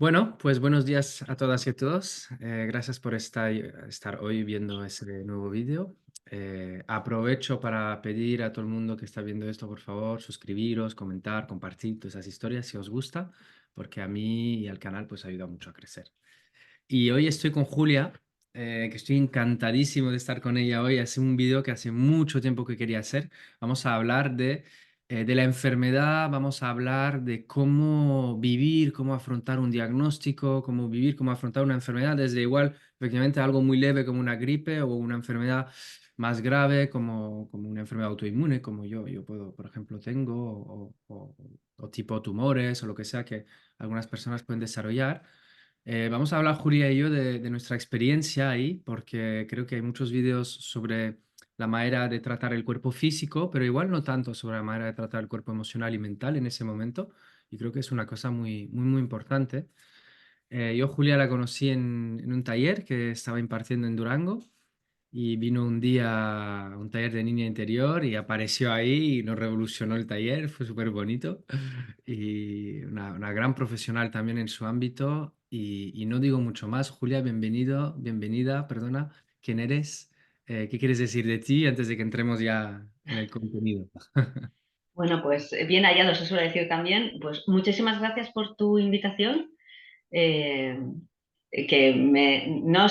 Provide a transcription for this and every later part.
Bueno, pues buenos días a todas y a todos. Gracias por estar hoy viendo ese nuevo vídeo. Aprovecho para pedir a todo el mundo que está viendo esto, por favor, suscribiros, comentar, compartir todas esas historias si os gusta, porque a mí y al canal pues ayuda mucho a crecer. Y hoy estoy con Julia, que estoy encantadísimo de estar con ella hoy. Hace un vídeo que hace mucho tiempo que quería hacer. Vamos a hablar de la enfermedad, vamos a hablar de cómo vivir, cómo afrontar un diagnóstico, cómo vivir, cómo afrontar una enfermedad, desde igual, efectivamente, algo muy leve como una gripe o una enfermedad más grave como una enfermedad autoinmune, como yo puedo, por ejemplo, tengo, o tipo tumores o lo que sea que algunas personas pueden desarrollar. Vamos a hablar, Julia y yo, de nuestra experiencia ahí, porque creo que hay muchos vídeos sobre la manera de tratar el cuerpo físico, pero igual no tanto sobre la manera de tratar el cuerpo emocional y mental en ese momento. Y creo que es una cosa muy importante. Yo, Julia, la conocí en un taller que estaba impartiendo en Durango y vino un día a un taller de niña interior y apareció ahí y nos revolucionó el taller, fue súper bonito y una gran profesional también en su ámbito y no digo mucho más. Julia, bienvenida, perdona, ¿quién eres? ¿Qué quieres decir de ti antes de que entremos ya en el contenido? Bueno, pues bien hallado, se suele decir también. Pues muchísimas gracias por tu invitación. eh, no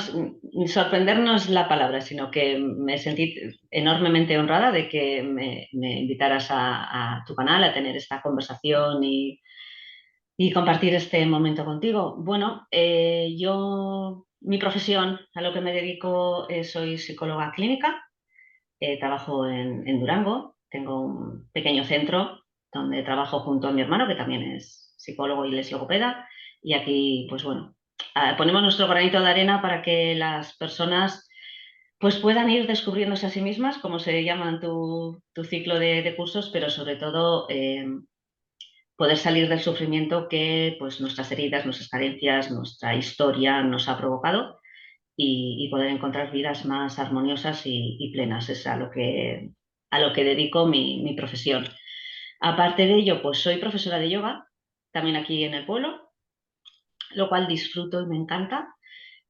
sorprender no es la palabra, sino que me sentí enormemente honrada de que me invitaras a tu canal a tener esta conversación y compartir este momento contigo. Bueno, mi profesión, a lo que me dedico, soy psicóloga clínica. Trabajo en Durango, tengo un pequeño centro donde trabajo junto a mi hermano, que también es psicólogo y es logopeda, y aquí, pues bueno, ponemos nuestro granito de arena para que las personas pues puedan ir descubriéndose a sí mismas, como se llama en tu ciclo de cursos, pero sobre todo poder salir del sufrimiento que pues nuestras heridas, nuestras carencias, nuestra historia nos ha provocado y poder encontrar vidas más armoniosas y plenas. Es a lo que dedico mi profesión. Aparte de ello, pues soy profesora de yoga, también aquí en el pueblo, lo cual disfruto y me encanta.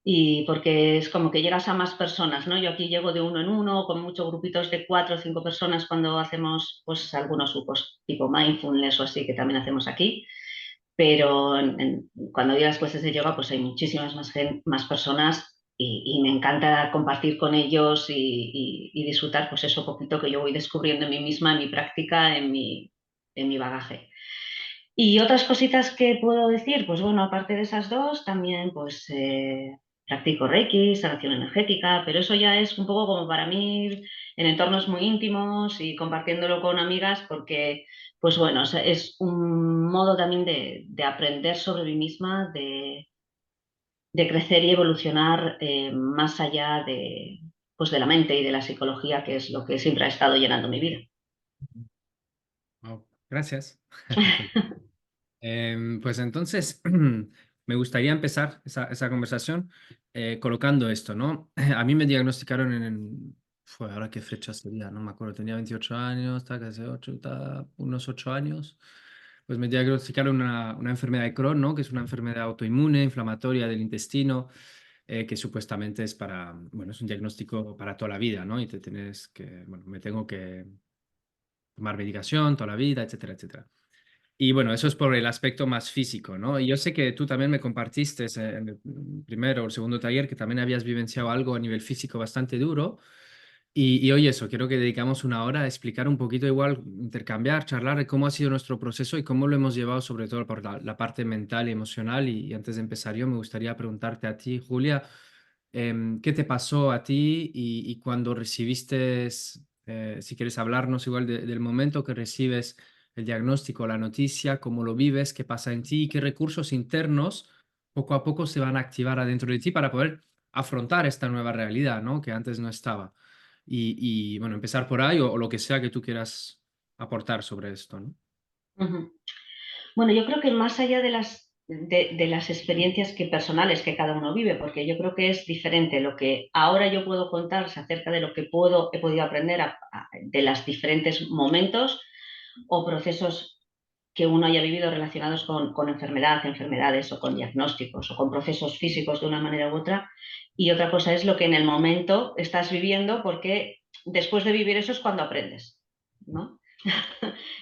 Y porque es como que llegas a más personas, ¿no? Yo aquí llego de uno en uno, con muchos grupitos de 4 o 5 personas cuando hacemos pues algunos grupos tipo mindfulness o así que también hacemos aquí. Pero cuando doy las clases de yoga, pues hay muchísimas más personas y me encanta compartir con ellos y disfrutar, pues eso poquito que yo voy descubriendo en mí misma, en mi práctica, en mi bagaje. Y otras cositas que puedo decir, pues bueno, aparte de esas dos, también pues practico Reiki, sanación energética, pero eso ya es un poco como para mí en entornos muy íntimos y compartiéndolo con amigas, porque pues bueno, o sea, es un modo también de aprender sobre mí misma, de crecer y evolucionar más allá pues de la mente y de la psicología, que es lo que siempre ha estado llenando mi vida. Wow, gracias. Pues entonces, me gustaría empezar esa conversación colocando esto, ¿no? A mí me diagnosticaron fue ahora qué fecha sería, no me acuerdo, tenía 28 años, está casi 8, está unos 8 años. Pues me diagnosticaron una enfermedad de Crohn, ¿no? Que es una enfermedad autoinmune, inflamatoria del intestino, que supuestamente es bueno, es un diagnóstico para toda la vida, ¿no? Y te tienes que, bueno, me tengo que tomar medicación toda la vida, etcétera, etcétera. Y bueno, eso es por el aspecto más físico, ¿no? Y yo sé que tú también me compartiste en el primero o el segundo taller que también habías vivenciado algo a nivel físico bastante duro. Y hoy eso, quiero que dedicamos una hora a explicar un poquito igual, intercambiar, charlar de cómo ha sido nuestro proceso y cómo lo hemos llevado sobre todo por la parte mental y emocional. Y antes de empezar yo, me gustaría preguntarte a ti, Julia, ¿qué te pasó a ti y cuando recibiste, si quieres hablarnos igual del momento que recibes el diagnóstico, la noticia, cómo lo vives, qué pasa en ti y qué recursos internos poco a poco se van a activar adentro de ti para poder afrontar esta nueva realidad, ¿no? Que antes no estaba. Bueno, empezar por ahí o lo que sea que tú quieras aportar sobre esto, ¿no? Ujú. Bueno, yo creo que más allá de las experiencias personales que cada uno vive, porque yo creo que es diferente lo que ahora yo puedo contar acerca de lo que he podido aprender de los diferentes momentos o procesos que uno haya vivido relacionados con enfermedades o con diagnósticos o con procesos físicos de una manera u otra, y otra cosa es lo que en el momento estás viviendo, porque después de vivir eso es cuando aprendes, ¿no?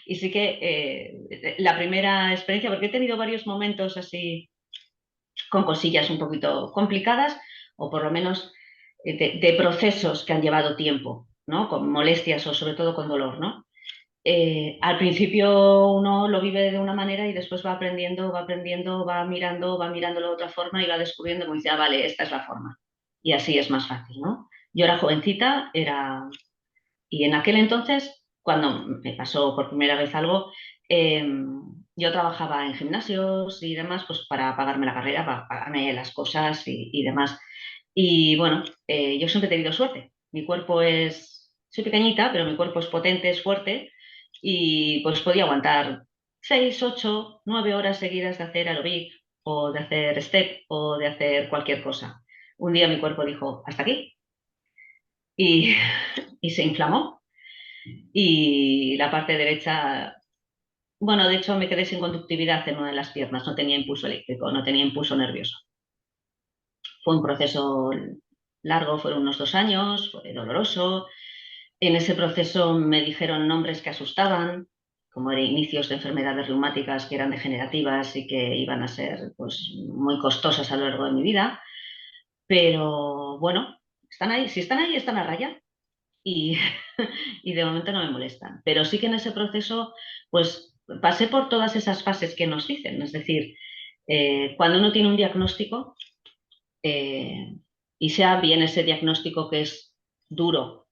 Y sí que la primera experiencia, porque he tenido varios momentos así con cosillas un poquito complicadas, o por lo menos de procesos que han llevado tiempo, ¿no? Con molestias o sobre todo con dolor, ¿no? Al principio uno lo vive de una manera y después va aprendiendo, va mirando de otra forma y va descubriendo como dice, ah, vale, esta es la forma. Y así es más fácil, ¿no? Yo era jovencita, y en aquel entonces, cuando me pasó por primera vez algo, eh, yo trabajaba en gimnasios y demás, pues para pagarme la carrera, para pagarme las cosas y demás. Y bueno, yo siempre he tenido suerte. Soy pequeñita, pero mi cuerpo es potente, es fuerte y pues podía aguantar 6, 8, 9 horas seguidas de hacer aeróbic o de hacer step o de hacer cualquier cosa. Un día mi cuerpo dijo, hasta aquí, y, y se inflamó y la parte derecha, bueno, de hecho me quedé sin conductividad en una de las piernas, no tenía impulso eléctrico, no tenía impulso nervioso. Fue un proceso largo, fueron unos 2 años, fue doloroso. En ese proceso me dijeron nombres que asustaban, como de inicios de enfermedades reumáticas que eran degenerativas y que iban a ser pues, muy costosas a lo largo de mi vida. Pero bueno, están ahí, si están ahí, están a raya y, y de momento no me molestan. Pero sí que en ese proceso, pues pasé por todas esas fases que nos dicen. Es decir, cuando uno tiene un diagnóstico, eh, y sea bien ese diagnóstico que es duro,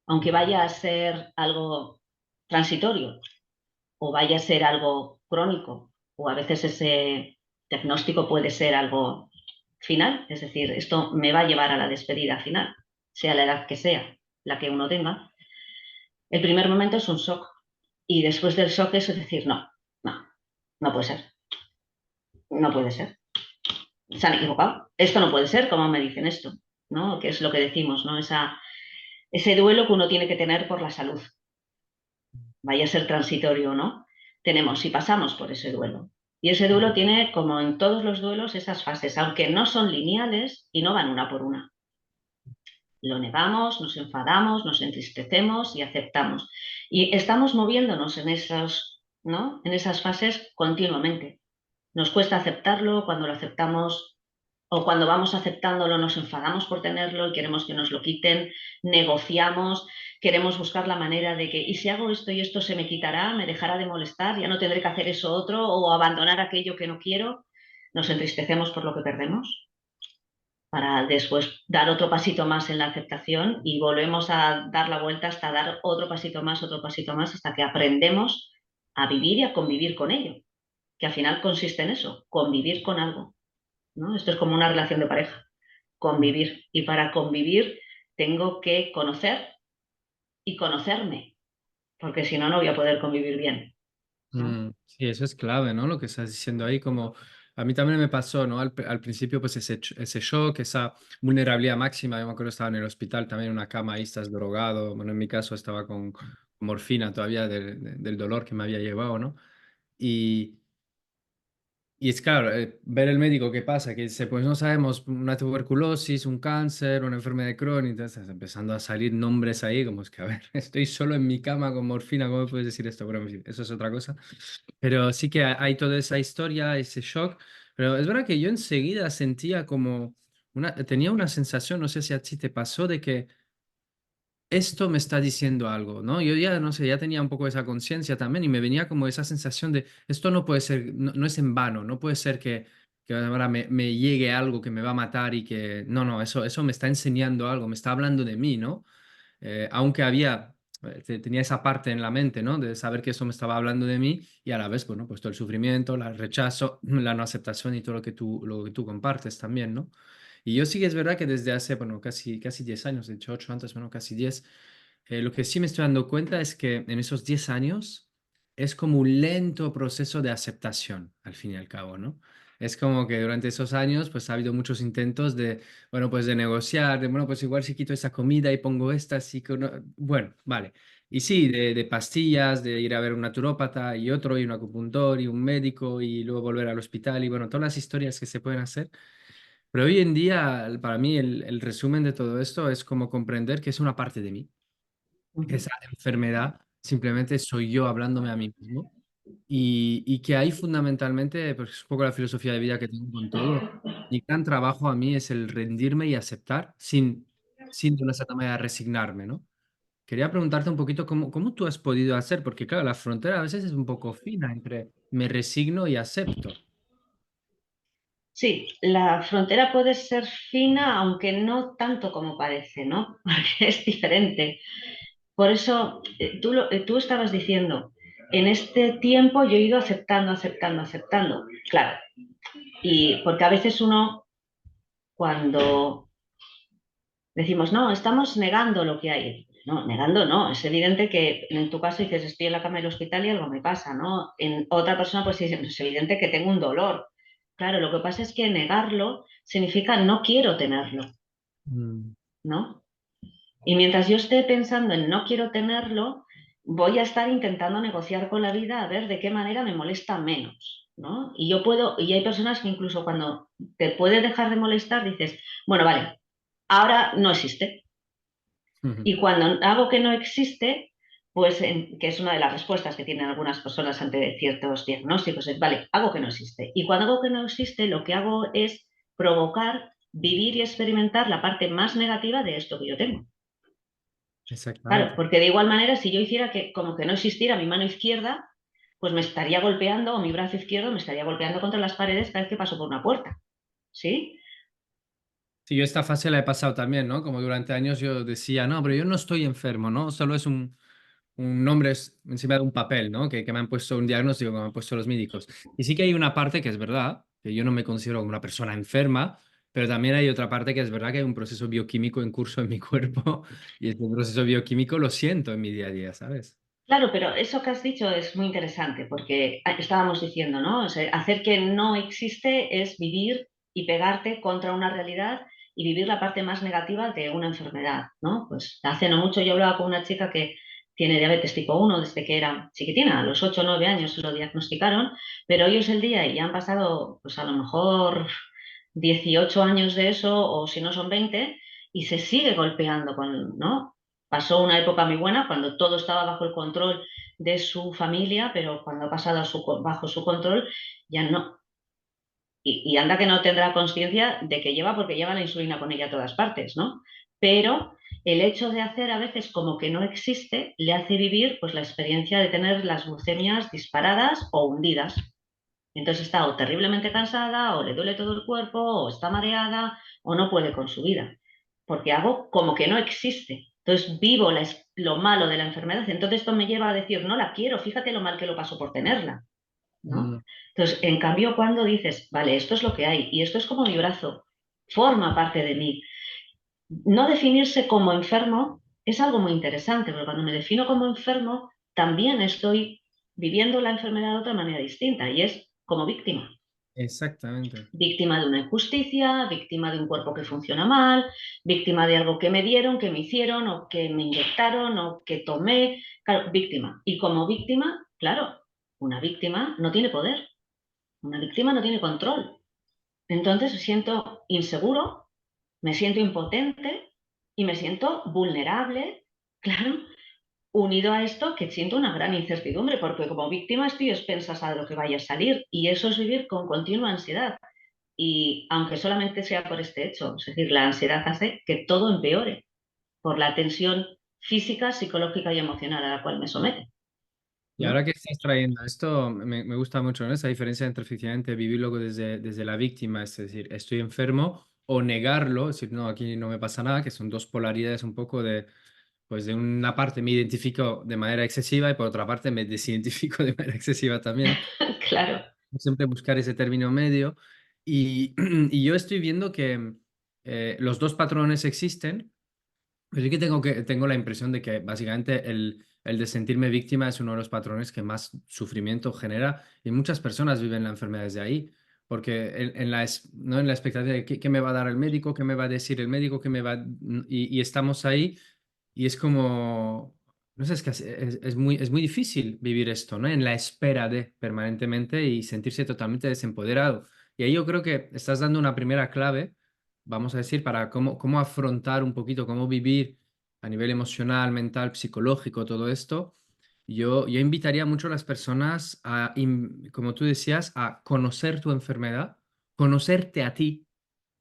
aunque vaya a ser algo transitorio o vaya a ser algo crónico, o a veces ese diagnóstico puede ser algo final, es decir, esto me va a llevar a la despedida final, sea la edad que sea, la que uno tenga. El primer momento es un shock y después del shock es decir, no, no, no puede ser, no puede ser. Se han equivocado. Esto no puede ser, como me dicen esto, ¿no? Que es lo que decimos, ¿no? Ese duelo que uno tiene que tener por la salud, vaya a ser transitorio o no, tenemos y pasamos por ese duelo. Y ese duelo tiene, como en todos los duelos, esas fases, aunque no son lineales y no van una por una. Lo negamos, nos enfadamos, nos entristecemos y aceptamos. Y estamos moviéndonos ¿no? En esas fases continuamente. Nos cuesta aceptarlo, cuando lo aceptamos o cuando vamos aceptándolo nos enfadamos por tenerlo y queremos que nos lo quiten, negociamos, queremos buscar la manera de que, y si hago esto y esto se me quitará, me dejará de molestar, ya no tendré que hacer eso otro o abandonar aquello que no quiero, nos entristecemos por lo que perdemos para después dar otro pasito más en la aceptación y volvemos a dar la vuelta hasta dar otro pasito más, hasta que aprendemos a vivir y a convivir con ello, que al final consiste en eso, convivir con algo, ¿no? Esto es como una relación de pareja, convivir. Y para convivir tengo que conocer y conocerme, porque si no, no voy a poder convivir bien, ¿no? Sí, eso es clave, ¿no? Lo que estás diciendo ahí, como a mí también me pasó, ¿no? Al principio, pues ese shock, esa vulnerabilidad máxima. Yo me acuerdo, estaba en el hospital también en una cama, ahí estás drogado. Bueno, en mi caso estaba con morfina todavía del dolor que me había llevado, ¿no? Y, y es claro, ver el médico qué pasa, que dice, pues no sabemos, una tuberculosis, un cáncer, una enfermedad crónica, entonces empezando a salir nombres ahí, como es que, a ver, estoy solo en mi cama con morfina, ¿cómo me puedes decir esto? Bueno, sí, eso es otra cosa. Pero sí que hay toda esa historia, ese shock, pero es verdad que yo enseguida sentía como tenía una sensación, no sé si a ti te pasó, de que esto me está diciendo algo, ¿no? Yo ya, no sé, ya tenía un poco esa conciencia también y me venía como esa sensación de, esto no puede ser, no, no es en vano, no puede ser que ahora me llegue algo que me va a matar y que, no, no, eso me está enseñando algo, me está hablando de mí, ¿no? Aunque tenía esa parte en la mente, ¿no? De saber que eso me estaba hablando de mí y a la vez, bueno, pues todo el sufrimiento, el rechazo, la no aceptación y todo lo que tú compartes también, ¿no? Y yo sí que es verdad que desde hace, bueno, casi 10 años, de hecho 8 antes, bueno, casi 10, lo que sí me estoy dando cuenta es que en esos 10 años es como un lento proceso de aceptación, al fin y al cabo, ¿no? Es como que durante esos años, pues ha habido muchos intentos de, bueno, pues de negociar, de, bueno, pues igual si quito esa comida y pongo esta, sí que bueno, vale. Y sí, de pastillas, de ir a ver un naturópata y otro, y un acupuntor y un médico, y luego volver al hospital, y bueno, todas las historias que se pueden hacer. Pero hoy en día, para mí, el resumen de todo esto es como comprender que es una parte de mí, que Ujú. esa enfermedad simplemente soy yo hablándome a mí mismo. Y que ahí fundamentalmente, pues es un poco la filosofía de vida que tengo con todo. Mi gran trabajo a mí es el rendirme y aceptar sin de una cierta manera resignarme, ¿no? Quería preguntarte un poquito cómo tú has podido hacer, porque claro, la frontera a veces es un poco fina entre me resigno y acepto. Sí, la frontera puede ser fina, aunque no tanto como parece, ¿no? Porque es diferente. Por eso, tú estabas diciendo, en este tiempo yo he ido aceptando, aceptando, aceptando. Claro, y porque a veces uno, cuando decimos, no, estamos negando lo que hay. No, negando no. Es evidente que en tu caso dices, estoy en la cama del hospital y algo me pasa, ¿no? En otra persona, pues dice, es evidente que tengo un dolor. Claro, lo que pasa es que negarlo significa no quiero tenerlo, Mm, ¿no? Y mientras yo esté pensando en no quiero tenerlo, voy a estar intentando negociar con la vida a ver de qué manera me molesta menos, ¿no? Y yo puedo, y hay personas que incluso cuando te puede dejar de molestar, dices, bueno, vale, ahora no existe. ujú. Y cuando hago que no existe, pues que es una de las respuestas que tienen algunas personas ante ciertos diagnósticos, es, vale, hago que no existe. Y cuando hago que no existe, lo que hago es provocar, vivir y experimentar la parte más negativa de esto que yo tengo. Claro, Exactamente. porque de igual manera, si yo hiciera que como que no existiera mi mano izquierda, pues me estaría golpeando, o mi brazo izquierdo me estaría golpeando contra las paredes cada vez que paso por una puerta. ¿Sí? Sí, yo esta fase la he pasado también, ¿no? Como durante años yo decía, no, pero yo no estoy enfermo, ¿no? Solo es un nombre encima de un papel, ¿no? Que me han puesto un diagnóstico, que me han puesto los médicos. Y sí que hay una parte que es verdad, que yo no me considero como una persona enferma, pero también hay otra parte que es verdad que hay un proceso bioquímico en curso en mi cuerpo y este proceso bioquímico lo siento en mi día a día, ¿sabes? Claro, pero eso que has dicho es muy interesante porque estábamos diciendo, ¿no? O sea, hacer que no existe es vivir y pegarte contra una realidad y vivir la parte más negativa de una enfermedad, ¿no? Pues hace no mucho yo hablaba con una chica que tiene diabetes tipo 1 desde que era chiquitina, a los 8 o 9 años se lo diagnosticaron, pero hoy es el día y ya han pasado, pues a lo mejor 18 años de eso, o si no son 20 y se sigue golpeando con, ¿no? Pasó una época muy buena cuando todo estaba bajo el control de su familia, pero cuando ha pasado bajo su control, ya no. Y anda que no tendrá conciencia de que lleva, porque lleva la insulina con ella a todas partes, ¿no? Pero el hecho de hacer a veces como que no existe le hace vivir pues la experiencia de tener las glucemias disparadas o hundidas. Entonces está o terriblemente cansada, o le duele todo el cuerpo, o está mareada, o no puede con su vida, porque hago como que no existe. Entonces vivo lo malo de la enfermedad. Entonces esto me lleva a decir, no la quiero, fíjate lo mal que lo paso por tenerla, ¿no? Mm, Entonces, en cambio, cuando dices, vale, esto es lo que hay, y esto es como mi brazo, forma parte de mí, no definirse como enfermo es algo muy interesante, porque cuando me defino como enfermo, también estoy viviendo la enfermedad de otra manera distinta, y es como víctima. exactamente. Víctima de una injusticia, víctima de un cuerpo que funciona mal, víctima de algo que me dieron, que me hicieron, o que me inyectaron, o que tomé. Claro, víctima. Y como víctima, claro, una víctima no tiene poder, una víctima no tiene control. Entonces me siento inseguro, me siento impotente y me siento vulnerable, claro, unido a esto que siento una gran incertidumbre, porque como víctima estoy a expensas a lo que vaya a salir y eso es vivir con continua ansiedad. Y aunque solamente sea por este hecho, es decir, la ansiedad hace que todo empeore por la tensión física, psicológica y emocional a la cual me somete, Y ahora ¿no? que estás trayendo esto, me gusta mucho, ¿no? Esa diferencia entre efectivamente vivirlo desde la víctima, es decir, estoy enfermo, o negarlo, es decir, no, aquí no me pasa nada, que son dos polaridades un poco de, pues de una parte me identifico de manera excesiva y por otra parte me desidentifico de manera excesiva también. Claro. Siempre buscar ese término medio. Y, y yo estoy viendo que los dos patrones existen. Pero sí que tengo la impresión de que básicamente el de sentirme víctima es uno de los patrones que más sufrimiento genera y muchas personas viven la enfermedad desde ahí, porque ¿no? En la expectativa de qué me va a dar el médico, qué me va a decir el médico, qué me va, y estamos ahí y es como, No sé, es que es muy difícil vivir esto, ¿no? En la espera de permanentemente y sentirse totalmente desempoderado. Y ahí yo creo que estás dando una primera clave, vamos a decir, para cómo afrontar un poquito, cómo vivir a nivel emocional, mental, psicológico, todo esto. Yo invitaría mucho a las personas a, como tú decías, a conocer tu enfermedad, conocerte a ti,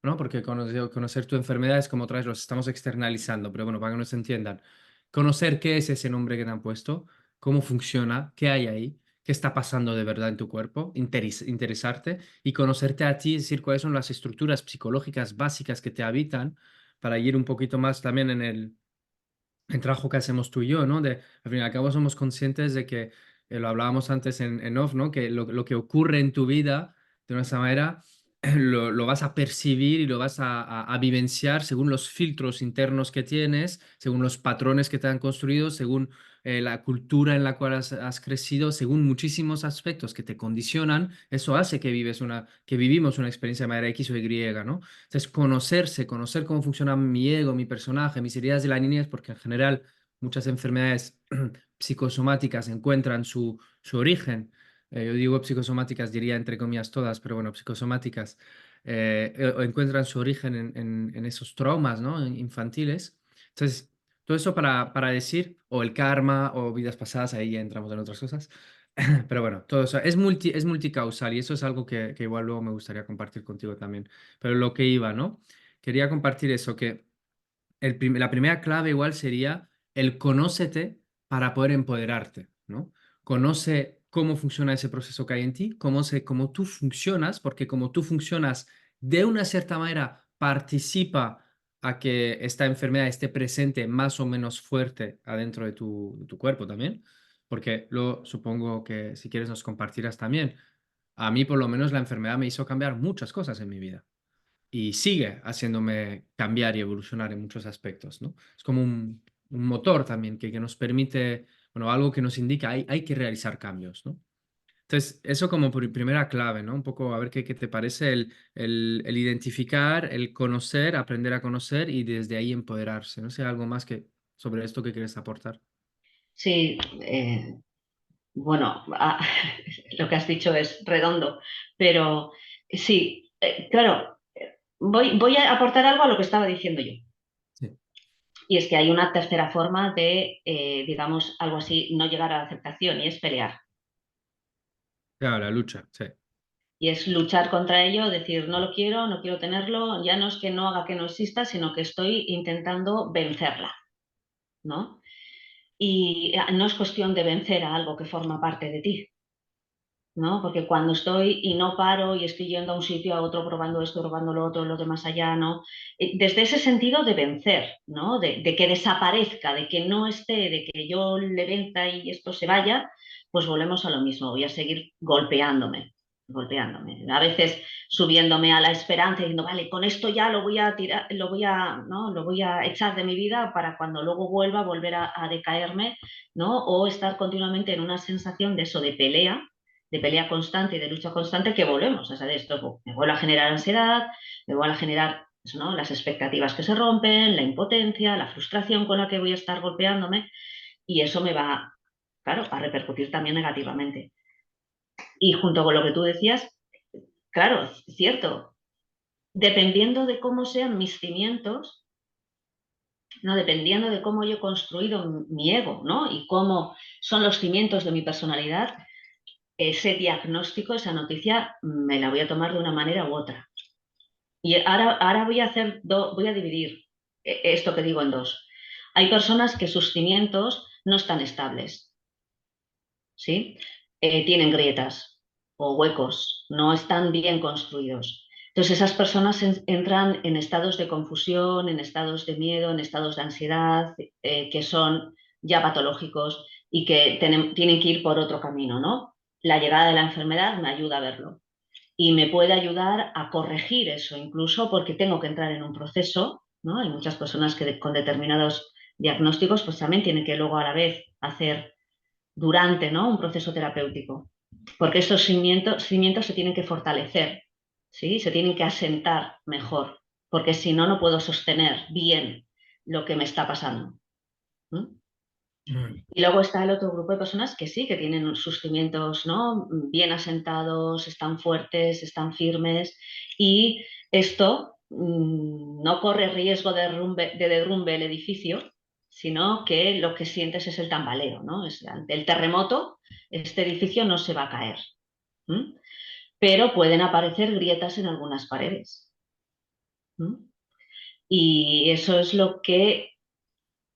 ¿no? Porque conocer tu enfermedad es como otra vez los estamos externalizando, pero bueno, para que nos entiendan. Conocer qué es ese nombre que te han puesto, cómo funciona, qué hay ahí, qué está pasando de verdad en tu cuerpo, interesarte y conocerte a ti, es decir, cuáles son las estructuras psicológicas básicas que te habitan para ir un poquito más también en el trabajo que hacemos tú y yo, ¿no? Al fin y al cabo somos conscientes de que, lo hablábamos antes en off, ¿no? Que lo que ocurre en tu vida, de una manera, lo vas a percibir y lo vas a vivenciar según los filtros internos que tienes, según los patrones que te han construido, según la cultura en la cual has crecido, según muchísimos aspectos que te condicionan. Eso hace que vivimos una experiencia de manera X o Y, ¿no? Entonces, conocer cómo funciona mi ego, mi personaje, mis heridas de la niñez, porque en general muchas enfermedades psicosomáticas encuentran su origen. Yo digo psicosomáticas, diría entre comillas todas, pero bueno, psicosomáticas, encuentran su origen en esos traumas, ¿no? Infantiles. Entonces, todo eso para decir, o el karma, o vidas pasadas, ahí ya entramos en otras cosas. Pero bueno, todo eso es multicausal y eso es algo que igual luego me gustaría compartir contigo también. Pero lo que iba, ¿no? Quería compartir eso, que la primera clave igual sería el conócete para poder empoderarte, ¿no? Conoce cómo funciona ese proceso que hay en ti, cómo tú funcionas, porque como tú funcionas de una cierta manera, participa a que esta enfermedad esté presente más o menos fuerte adentro de tu cuerpo también, porque lo supongo que si quieres nos compartirás también. A mí por lo menos la enfermedad me hizo cambiar muchas cosas en mi vida y sigue haciéndome cambiar y evolucionar en muchos aspectos, ¿no? Es como un motor también que nos permite, bueno, algo que nos indica, hay que realizar cambios, ¿no? Entonces, eso como primera clave, ¿no? Un poco a ver qué te parece el identificar, el conocer, aprender a conocer y desde ahí empoderarse. No sé, algo más que sobre esto que quieres aportar. Sí, bueno, lo que has dicho es redondo, pero sí, claro, voy a aportar algo a lo que estaba diciendo yo. Sí. Y es que hay una tercera forma de, digamos, algo así, no llegar a la aceptación, y es pelear. Claro, la lucha, sí. Y es luchar contra ello, decir, no lo quiero, no quiero tenerlo, ya no es que no haga que no exista, sino que estoy intentando vencerla, ¿no? Y no es cuestión de vencer a algo que forma parte de ti, ¿no? Porque cuando estoy y no paro y estoy yendo a un sitio a otro, probando esto, probando lo de más allá, ¿no? Desde ese sentido de vencer, ¿no? De que desaparezca, de que no esté, de que yo le venta y esto se vaya, pues volvemos a lo mismo, voy a seguir golpeándome. A veces subiéndome a la esperanza y diciendo, vale, con esto ya lo voy a tirar, ¿no? Lo voy a echar de mi vida para cuando luego vuelva, volver a decaerme, ¿no? O estar continuamente en una sensación de eso, de pelea constante y de lucha constante que volvemos a saber esto, me vuelve a generar ansiedad, me vuelve a generar eso, ¿no? Las expectativas que se rompen, la impotencia, la frustración con la que voy a estar golpeándome y eso me va, claro, a repercutir también negativamente. Y junto con lo que tú decías, claro, cierto, dependiendo de cómo sean mis cimientos, ¿no? Dependiendo de cómo yo he construido mi ego, ¿no? Y cómo son los cimientos de mi personalidad, ese diagnóstico, esa noticia, me la voy a tomar de una manera u otra. Y ahora voy a dividir esto que digo en dos. Hay personas que sus cimientos no están estables, ¿sí? Tienen grietas o huecos, no están bien construidos. Entonces esas personas entran en estados de confusión, en estados de miedo, en estados de ansiedad, que son ya patológicos y que tienen que ir por otro camino, ¿no? La llegada de la enfermedad me ayuda a verlo y me puede ayudar a corregir eso, incluso porque tengo que entrar en un proceso, ¿no? Hay muchas personas que con determinados diagnósticos pues también tienen que luego a la vez hacer durante, ¿no? Un proceso terapéutico, porque estos cimientos se tienen que fortalecer, ¿sí? Se tienen que asentar mejor, porque si no, no puedo sostener bien lo que me está pasando. ¿No? Mm, Y luego está el otro grupo de personas que sí, que tienen sus cimientos, ¿no?, bien asentados, están fuertes, están firmes y esto no corre riesgo de derrumbe el edificio, sino que lo que sientes es el tambaleo, ¿no? Ante el terremoto, este edificio no se va a caer, ¿m? Pero pueden aparecer grietas en algunas paredes. ¿M? Y eso es lo que,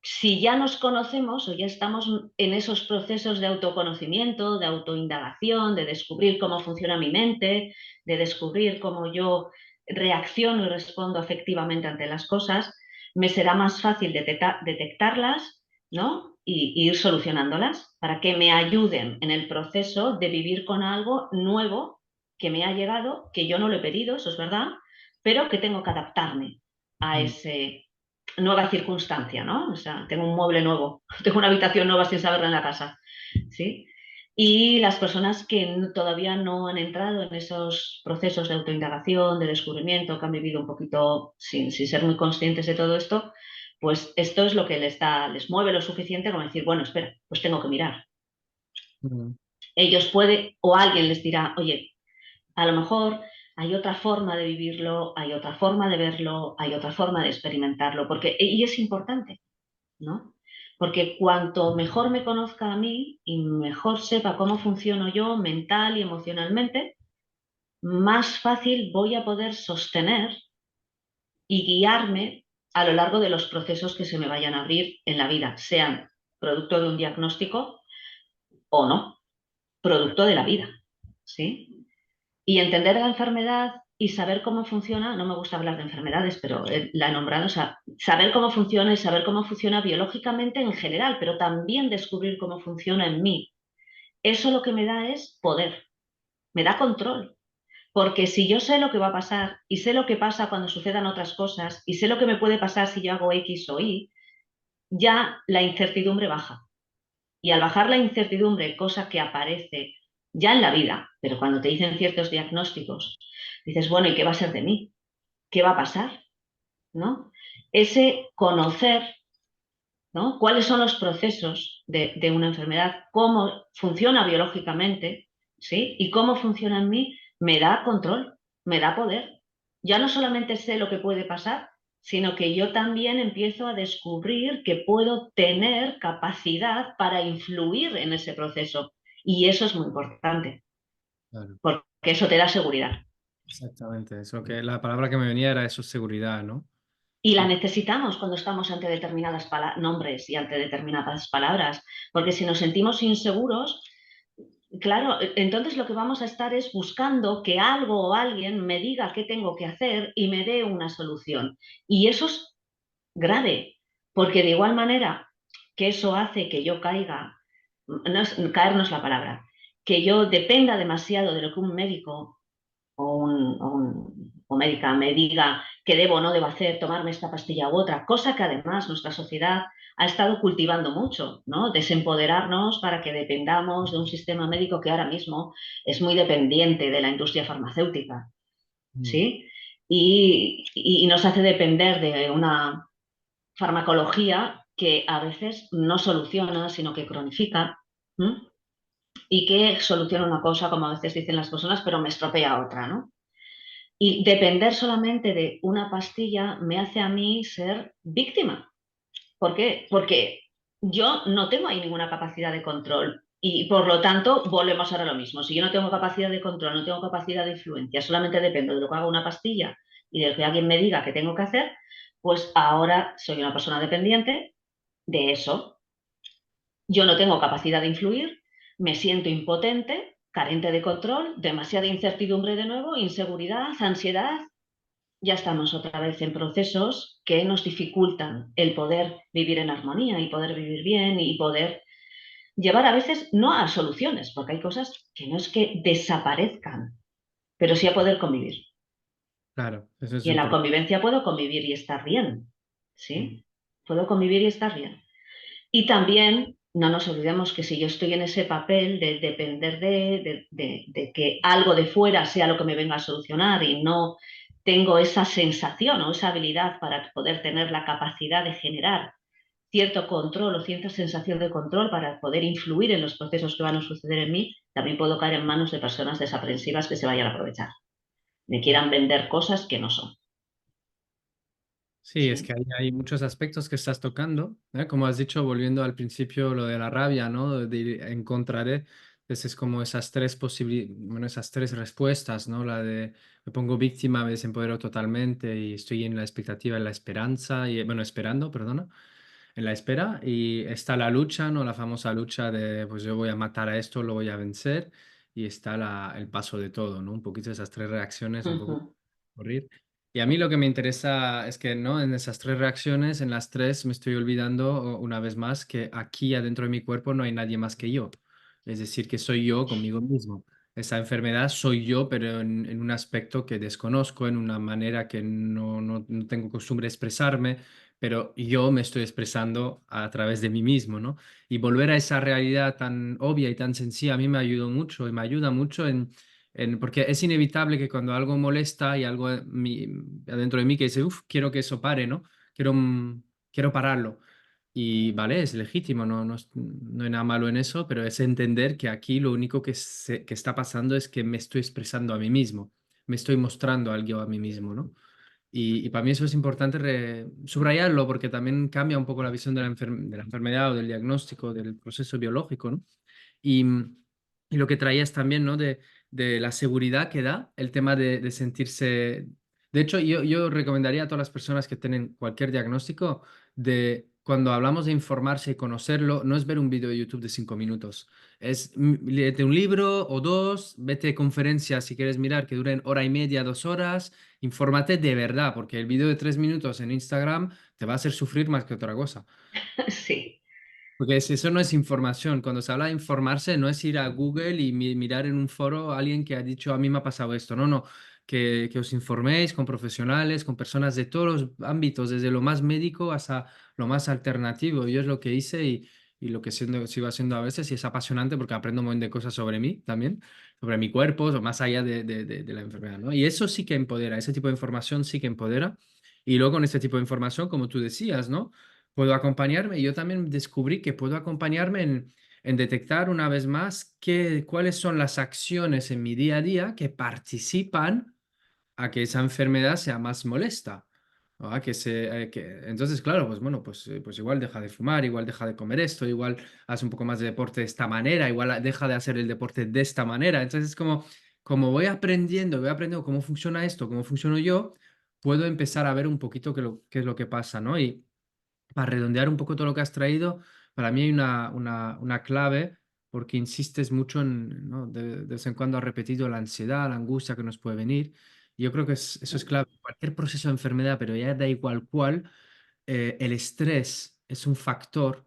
si ya nos conocemos o ya estamos en esos procesos de autoconocimiento, de autoindagación, de descubrir cómo funciona mi mente, de descubrir cómo yo reacciono y respondo efectivamente ante las cosas, me será más fácil detectarlas, ¿no?, y ir solucionándolas para que me ayuden en el proceso de vivir con algo nuevo que me ha llegado, que yo no lo he pedido, eso es verdad, pero que tengo que adaptarme a mm, ese nueva circunstancia, ¿no? O sea, tengo un mueble nuevo, tengo una habitación nueva sin saberla en la casa, ¿sí? Y las personas que todavía no han entrado en esos procesos de autoindagación, de descubrimiento, que han vivido un poquito sin ser muy conscientes de todo esto, pues esto es lo que les mueve lo suficiente como decir, bueno, espera, pues tengo que mirar. mm, Ellos pueden, o alguien les dirá, oye, a lo mejor hay otra forma de vivirlo, hay otra forma de verlo, hay otra forma de experimentarlo, porque, y es importante, ¿no? Porque cuanto mejor me conozca a mí y mejor sepa cómo funciono yo mental y emocionalmente, más fácil voy a poder sostener y guiarme a lo largo de los procesos que se me vayan a abrir en la vida, sean producto de un diagnóstico o no, producto de la vida, ¿sí? Y entender la enfermedad y saber cómo funciona, no me gusta hablar de enfermedades, pero la he nombrado, o sea, saber cómo funciona y saber cómo funciona biológicamente en general, pero también descubrir cómo funciona en mí. Eso lo que me da es poder, me da control. Porque si yo sé lo que va a pasar y sé lo que pasa cuando sucedan otras cosas y sé lo que me puede pasar si yo hago X o Y, ya la incertidumbre baja. Y al bajar la incertidumbre, cosa que aparece ya en la vida, pero cuando te dicen ciertos diagnósticos, dices, bueno, ¿y qué va a ser de mí? ¿Qué va a pasar? ¿No? Ese conocer, ¿no?, cuáles son los procesos de una enfermedad, cómo funciona biológicamente, ¿sí?, y cómo funciona en mí, me da control, me da poder. Ya no solamente sé lo que puede pasar, sino que yo también empiezo a descubrir que puedo tener capacidad para influir en ese proceso. Y eso es muy importante, claro, porque eso te da seguridad. exactamente. Eso que la palabra que me venía era eso, seguridad, ¿no? Y la Y, necesitamos cuando estamos ante determinados nombres y ante determinadas palabras, porque si nos sentimos inseguros, claro, entonces lo que vamos a estar es buscando que algo o alguien me diga qué tengo que hacer y me dé una solución. Y eso es grave, porque de igual manera que eso hace que yo caiga, no es, caer no es la palabra, que yo dependa demasiado de lo que un médico o médica me diga que debo o no debo hacer, tomarme esta pastilla u otra, cosa que además nuestra sociedad ha estado cultivando mucho, ¿no? Desempoderarnos para que dependamos de un sistema médico que ahora mismo es muy dependiente de la industria farmacéutica, mm, ¿sí? Y nos hace depender de una farmacología que a veces no soluciona, sino que cronifica, ¿m?, y que soluciona una cosa, como a veces dicen las personas, pero me estropea otra, ¿no? Y depender solamente de una pastilla me hace a mí ser víctima. ¿Por qué? Porque yo no tengo ahí ninguna capacidad de control y por lo tanto volvemos ahora a lo mismo. Si yo no tengo capacidad de control, no tengo capacidad de influencia, solamente dependo de lo que haga una pastilla y de lo que alguien me diga que tengo que hacer, pues ahora soy una persona dependiente de eso. Yo no tengo capacidad de influir, me siento impotente, carente de control, demasiada incertidumbre de nuevo, inseguridad, ansiedad. Ya estamos otra vez en procesos que nos dificultan el poder vivir en armonía y poder vivir bien y poder llevar a veces no a soluciones, porque hay cosas que no es que desaparezcan, pero sí a poder convivir. claro, eso es Y en la importante. convivencia puedo convivir y estar bien, Mm, ¿sí? Puedo convivir y estar bien. Y también no nos olvidemos que si yo estoy en ese papel de depender de que algo de fuera sea lo que me venga a solucionar y no tengo esa sensación o esa habilidad para poder tener la capacidad de generar cierto control o cierta sensación de control para poder influir en los procesos que van a suceder en mí, también puedo caer en manos de personas desaprensivas que se vayan a aprovechar, me quieran vender cosas que no son. Sí, es que ¿Sí? hay muchos aspectos que estás tocando, ¿eh? Como has dicho, volviendo al principio, lo de la rabia, ¿no? De ir en contra de, entonces es como esas tres bueno, esas tres respuestas, ¿no? La de me pongo víctima, me desempodero totalmente y estoy en la expectativa, en la esperanza, y bueno, esperando, perdona, en la espera, y está la lucha, ¿no? La famosa lucha de, pues yo voy a matar a esto, lo voy a vencer, y está el paso de todo, ¿no? Un poquito esas tres reacciones, un poco Ujú. ocurrir. Y a mí lo que me interesa es que, ¿no? En esas tres reacciones, en las tres, me estoy olvidando una vez más que aquí adentro de mi cuerpo no hay nadie más que yo. Es decir, que soy yo conmigo mismo. Esa enfermedad soy yo, pero en un aspecto que desconozco, en una manera que no tengo costumbre de expresarme, pero yo me estoy expresando a través de mí mismo, ¿no? Y volver a esa realidad tan obvia y tan sencilla a mí me ayudó mucho y me ayuda mucho porque es inevitable que cuando algo molesta y algo adentro de mí que dice, uff, quiero que eso pare, ¿no? Quiero, quiero pararlo. Y vale, es legítimo, no hay nada malo en eso, pero es entender que aquí lo único que está pasando es que me estoy expresando a mí mismo, me estoy mostrando algo a mí mismo, ¿no? Y para mí eso es importante subrayarlo porque también cambia un poco la visión de de la enfermedad o del diagnóstico, del proceso biológico, ¿no? Y, y lo que traías también, ¿no? De la seguridad que da el tema de sentirse... De hecho, yo recomendaría a todas las personas que tienen cualquier diagnóstico de cuando hablamos de informarse y conocerlo, no es ver un vídeo de YouTube de 5 minutos, es léete un libro o dos, vete a conferencias si quieres mirar que duren hora y media, 2 horas, infórmate de verdad, porque el vídeo de 3 minutos en Instagram te va a hacer sufrir más que otra cosa. Sí, Porque eso no es información. Cuando se habla de informarse, no es ir a Google y mirar en un foro a alguien que ha dicho a mí me ha pasado esto. No, no. Que os informéis con profesionales, con personas de todos los ámbitos, desde lo más médico hasta lo más alternativo. Yo es lo que hice y lo que sigo haciendo a veces y es apasionante porque aprendo un montón de cosas sobre mí también, sobre mi cuerpo, o más allá de la enfermedad, ¿no? Y eso sí que empodera, ese tipo de información sí que empodera. Y luego con este tipo de información, como tú decías, ¿no? Puedo acompañarme. Yo también descubrí que puedo acompañarme en detectar una vez más cuáles son las acciones en mi día a día que participan a que esa enfermedad sea más molesta. ¿No? Entonces, claro, pues bueno, pues igual deja de fumar, igual deja de comer esto, igual hace un poco más de deporte de esta manera, igual deja de hacer el deporte de esta manera. Entonces, como voy aprendiendo cómo funciona esto, cómo funciono yo, puedo empezar a ver un poquito qué es lo que pasa, ¿no? Y para redondear un poco todo lo que has traído, para mí hay una clave porque insistes mucho ¿no? De vez en cuando has repetido la ansiedad, la angustia que nos puede venir. Y yo creo que eso es clave. Cualquier proceso de enfermedad, pero ya da igual cuál, el estrés es un factor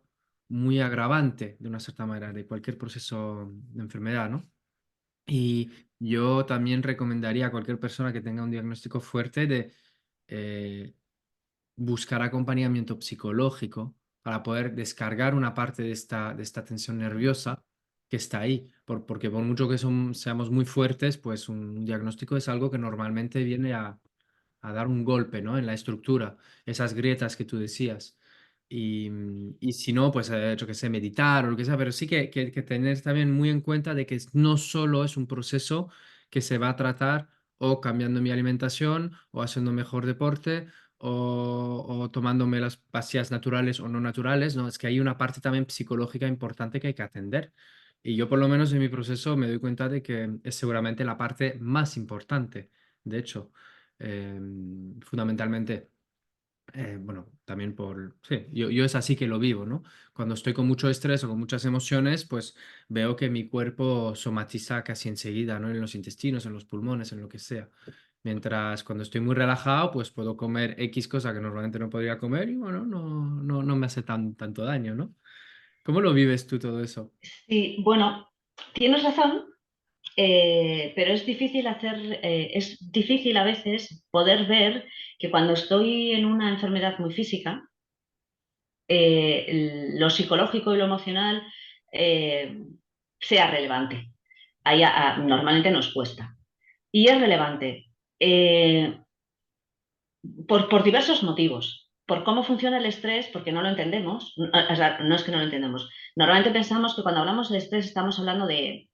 muy agravante de una cierta manera de cualquier proceso de enfermedad, ¿no? Y yo también recomendaría a cualquier persona que tenga un diagnóstico fuerte de eh, buscar acompañamiento psicológico para poder descargar una parte de esta tensión nerviosa que está ahí. Porque por mucho que seamos muy fuertes, pues un diagnóstico es algo que normalmente viene a dar un golpe, ¿no? En la estructura, esas grietas que tú decías. Y si no, pues yo que sé, meditar o lo que sea, pero sí que tener también muy en cuenta de que no solo es un proceso que se va a tratar o cambiando mi alimentación o haciendo mejor deporte o tomándome las pastillas naturales o no naturales, no, es que hay una parte también psicológica importante que hay que atender. Y yo por lo menos en mi proceso me doy cuenta de que es seguramente la parte más importante, de hecho, eh, fundamentalmente. Bueno, también sí, yo es así que lo vivo, ¿no? Cuando estoy con mucho estrés o con muchas emociones, pues veo que mi cuerpo somatiza casi enseguida, ¿no? En los intestinos, en los pulmones, en lo que sea. Mientras cuando estoy muy relajado, pues puedo comer X cosa que normalmente no podría comer y bueno, no me hace tanto daño, ¿no? ¿Cómo lo vives tú todo eso? sí, bueno, tienes razón, pero es difícil a veces poder ver que cuando estoy en una enfermedad muy física, lo psicológico y lo emocional eh, sea relevante. Normalmente nos cuesta. Y es relevante por diversos motivos. por cómo funciona el estrés, porque no lo entendemos, o sea, no es que no lo entendemos. Normalmente pensamos que cuando hablamos de estrés estamos hablando de,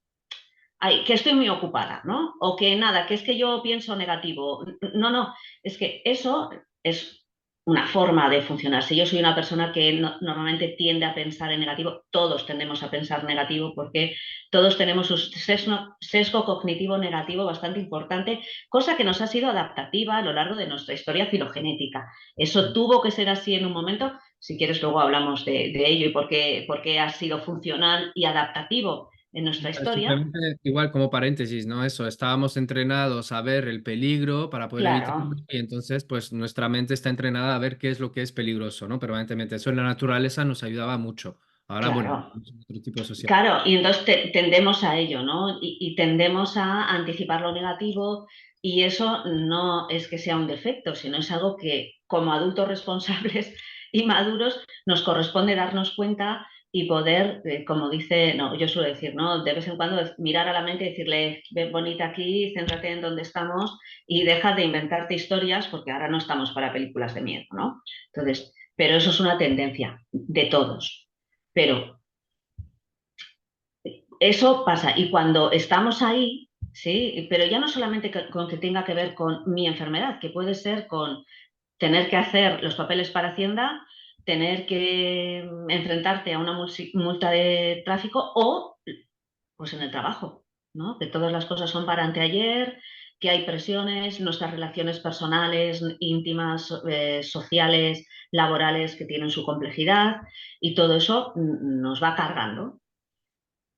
ay, que estoy muy ocupada, ¿no? O que nada, que es que yo pienso negativo. No, no, es que eso es una forma de funcionar. Si yo soy una persona que normalmente tiende a pensar en negativo, todos tendemos a pensar negativo porque todos tenemos un sesgo cognitivo negativo bastante importante, cosa que nos ha sido adaptativa a lo largo de nuestra historia filogenética. Eso tuvo que ser así en un momento. Si quieres, luego hablamos de ello y por qué ha sido funcional y adaptativo en nuestra historia. Simplemente, igual como paréntesis, ¿no? Eso, estábamos entrenados a ver el peligro para poder evitarlo Claro, y entonces pues nuestra mente está entrenada a ver qué es lo que es peligroso, ¿no? Permanentemente. Eso en la naturaleza nos ayudaba mucho. Ahora, bueno, claro, es otro tipo social. claro. Y entonces tendemos a ello, ¿no? Y tendemos a anticipar lo negativo y eso no es que sea un defecto, sino es algo que como adultos responsables y maduros nos corresponde darnos cuenta y poder, como dice, no, yo suelo decir, ¿no? De vez en cuando mirar a la mente y decirle, ven bonita aquí, céntrate en dónde estamos y deja de inventarte historias porque ahora no estamos para películas de miedo, ¿no? Entonces, pero eso es una tendencia de todos. Pero eso pasa y cuando estamos ahí, sí, pero ya no solamente con que tenga que ver con mi enfermedad, que puede ser con tener que hacer los papeles para Hacienda, tener que enfrentarte a una multa de tráfico o pues en el trabajo, ¿no? Que todas las cosas son para anteayer, que hay presiones, nuestras relaciones personales, íntimas, sociales, laborales que tienen su complejidad y todo eso nos va cargando.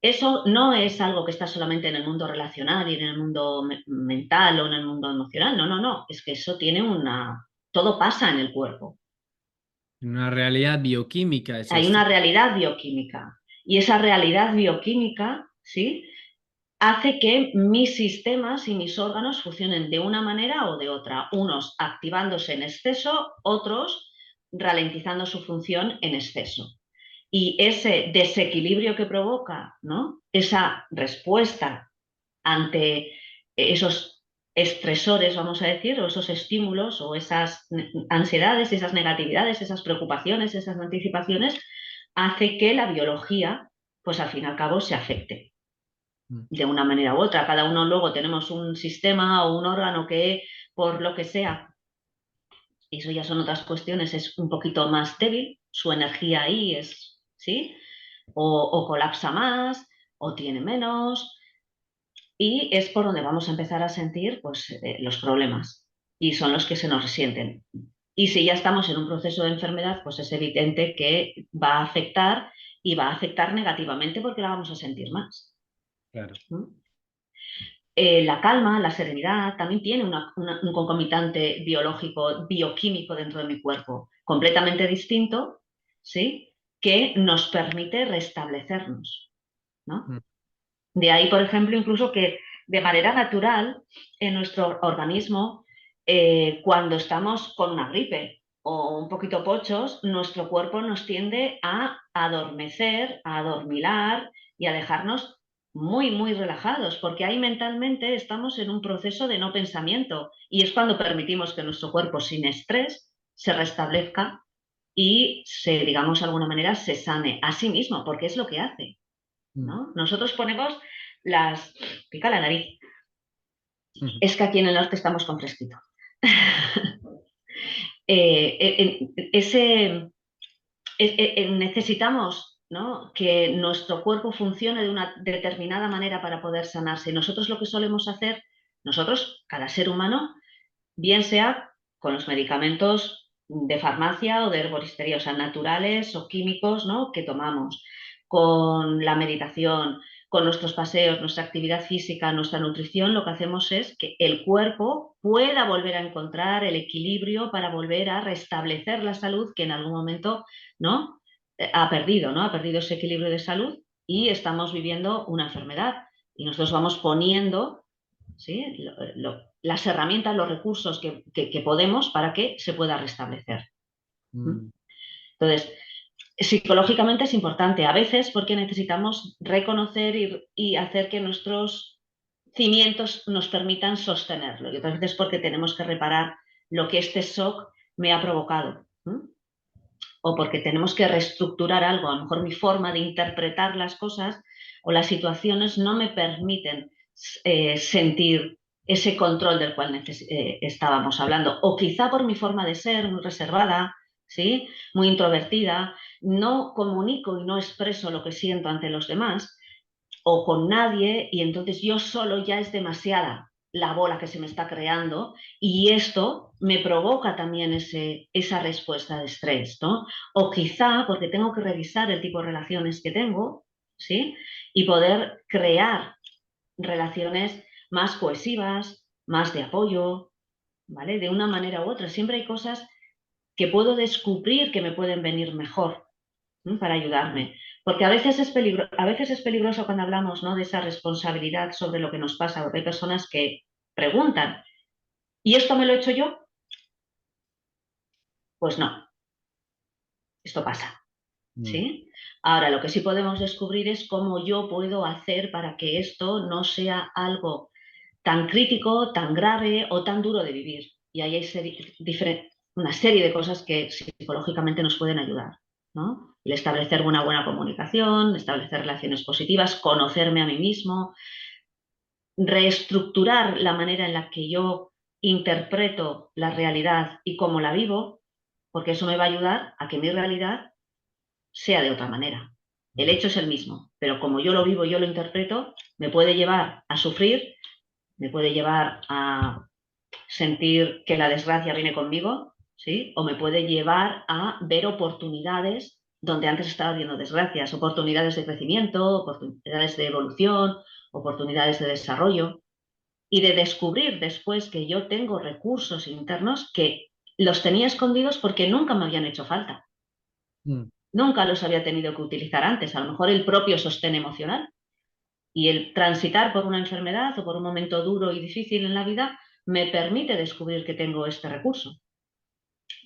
Eso no es algo que está solamente en el mundo relacional y en el mundo mental o en el mundo emocional. No, no, no. Es que eso tiene una... Todo pasa en el cuerpo. Una realidad bioquímica es Hay esto. una realidad bioquímica. Y esa realidad bioquímica, ¿sí? Hace que mis sistemas y mis órganos funcionen de una manera o de otra. Unos activándose en exceso, otros ralentizando su función en exceso. Y ese desequilibrio que provoca, ¿no? Esa respuesta ante esos estresores, vamos a decir, o esos estímulos o esas ansiedades, esas negatividades, esas preocupaciones, esas anticipaciones, hace que la biología, pues al fin y al cabo, se afecte Mm. de una manera u otra. Cada uno luego tenemos un sistema o un órgano que, por lo que sea, y eso ya son otras cuestiones, es un poquito más débil, su energía ahí es, ¿sí? O colapsa más, o tiene menos, y es por donde vamos a empezar a sentir pues, los problemas y son los que se nos resienten. Y si ya estamos en un proceso de enfermedad, pues es evidente que va a afectar y va a afectar negativamente porque la vamos a sentir más. Claro. ¿No? La calma, la serenidad, también tiene un concomitante biológico, bioquímico dentro de mi cuerpo, completamente distinto, ¿sí? Que nos permite restablecernos, ¿no? Mm. De ahí, por ejemplo, incluso que de manera natural en nuestro organismo, cuando estamos con una gripe o un poquito pochos, nuestro cuerpo nos tiende a adormecer, a adormilar y a dejarnos muy, muy relajados, porque ahí mentalmente estamos en un proceso de no pensamiento y es cuando permitimos que nuestro cuerpo sin estrés se restablezca y se, digamos, de alguna manera se sane a sí mismo, porque es lo que hace. Mm. ¿No? Nosotros ponemos las... Pica la nariz. Mm. Es que aquí en el norte estamos con fresquito. Ese, necesitamos, ¿no? Que nuestro cuerpo funcione de una determinada manera para poder sanarse. Nosotros lo que solemos hacer, nosotros, cada ser humano, bien sea con los medicamentos de farmacia o de herboristería, o sea, naturales o químicos, ¿no? Que tomamos, con la meditación, con nuestros paseos, nuestra actividad física, nuestra nutrición, lo que hacemos es que el cuerpo pueda volver a encontrar el equilibrio para volver a restablecer la salud que en algún momento, ¿no? Ha perdido, ¿no? Ha perdido ese equilibrio de salud y estamos viviendo una enfermedad. Y nosotros vamos poniendo, ¿sí? Las herramientas, los recursos que podemos para que se pueda restablecer. Mm. Entonces, psicológicamente es importante, a veces porque necesitamos reconocer y hacer que nuestros cimientos nos permitan sostenerlo, y otras veces porque tenemos que reparar lo que este shock me ha provocado. o porque tenemos que reestructurar algo, a lo mejor mi forma de interpretar las cosas o las situaciones no me permiten sentir ese control del cual estábamos hablando. O quizá por mi forma de ser, muy reservada, ¿sí? Muy introvertida, no comunico y no expreso lo que siento ante los demás o con nadie y entonces yo solo ya es demasiada la bola que se me está creando y esto me provoca también esa respuesta de estrés, ¿no? O quizá porque tengo que revisar el tipo de relaciones que tengo, ¿sí? Y poder crear relaciones más cohesivas, más de apoyo, ¿vale? De una manera u otra. Siempre hay cosas que puedo descubrir que me pueden venir mejor, ¿no? Para ayudarme. Porque a veces es peligroso cuando hablamos, ¿no? De esa responsabilidad sobre lo que nos pasa, porque hay personas que preguntan, ¿y esto me lo he hecho yo? Pues no, esto pasa. Mm, ¿Sí? Ahora, lo que sí podemos descubrir es cómo yo puedo hacer para que esto no sea algo tan crítico, tan grave o tan duro de vivir. Y ahí hay una serie de cosas que psicológicamente nos pueden ayudar, ¿no? El establecer una buena comunicación, establecer relaciones positivas, conocerme a mí mismo, reestructurar la manera en la que yo interpreto la realidad y cómo la vivo, porque eso me va a ayudar a que mi realidad sea de otra manera. El mm, hecho es el mismo, pero como yo lo vivo, yo lo interpreto, me puede llevar a sufrir, me puede llevar a sentir que la desgracia viene conmigo, ¿sí? O me puede llevar a ver oportunidades donde antes estaba viendo desgracias, oportunidades de crecimiento, oportunidades de evolución, oportunidades de desarrollo y de descubrir después que yo tengo recursos internos que los tenía escondidos porque nunca me habían hecho falta. mm. Nunca los había tenido que utilizar antes, a lo mejor el propio sostén emocional y el transitar por una enfermedad o por un momento duro y difícil en la vida me permite descubrir que tengo este recurso,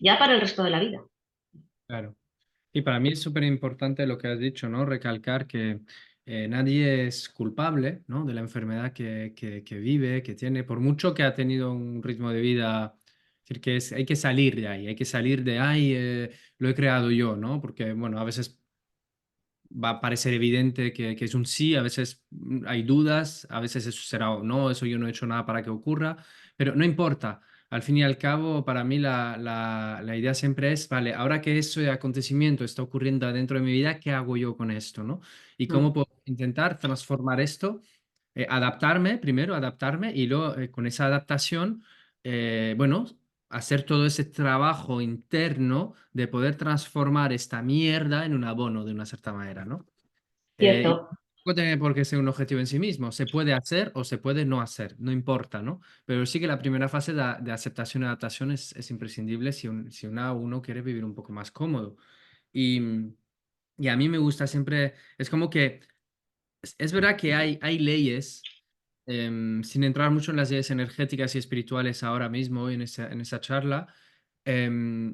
ya para el resto de la vida. Claro. Y para mí es súper importante lo que has dicho, ¿no? Recalcar que nadie es culpable, ¿no? De la enfermedad que vive, que tiene, por mucho que ha tenido un ritmo de vida, es decir, hay que salir de ahí, hay que salir de ahí, lo he creado yo, ¿no? Porque, bueno, a veces va a parecer evidente que es un sí, a veces hay dudas, a veces eso será o no, eso yo no he hecho nada para que ocurra, pero no importa. Al fin y al cabo, para mí la idea siempre es, vale, ahora que ese acontecimiento está ocurriendo dentro de mi vida, ¿qué hago yo con esto, no? Y cómo Mm. puedo intentar transformar esto, adaptarme, primero adaptarme y luego con esa adaptación, bueno, hacer todo ese trabajo interno de poder transformar esta mierda en un abono de una cierta manera, ¿no? Y Cierto. no tiene por qué ser un objetivo en sí mismo, se puede hacer o se puede no hacer, no importa, ¿no? Pero sí que la primera fase de aceptación y adaptación es imprescindible si uno quiere vivir un poco más cómodo. Y, y a mí me gusta siempre, es como que es verdad que hay leyes, sin entrar mucho en las leyes energéticas y espirituales ahora mismo en esa charla,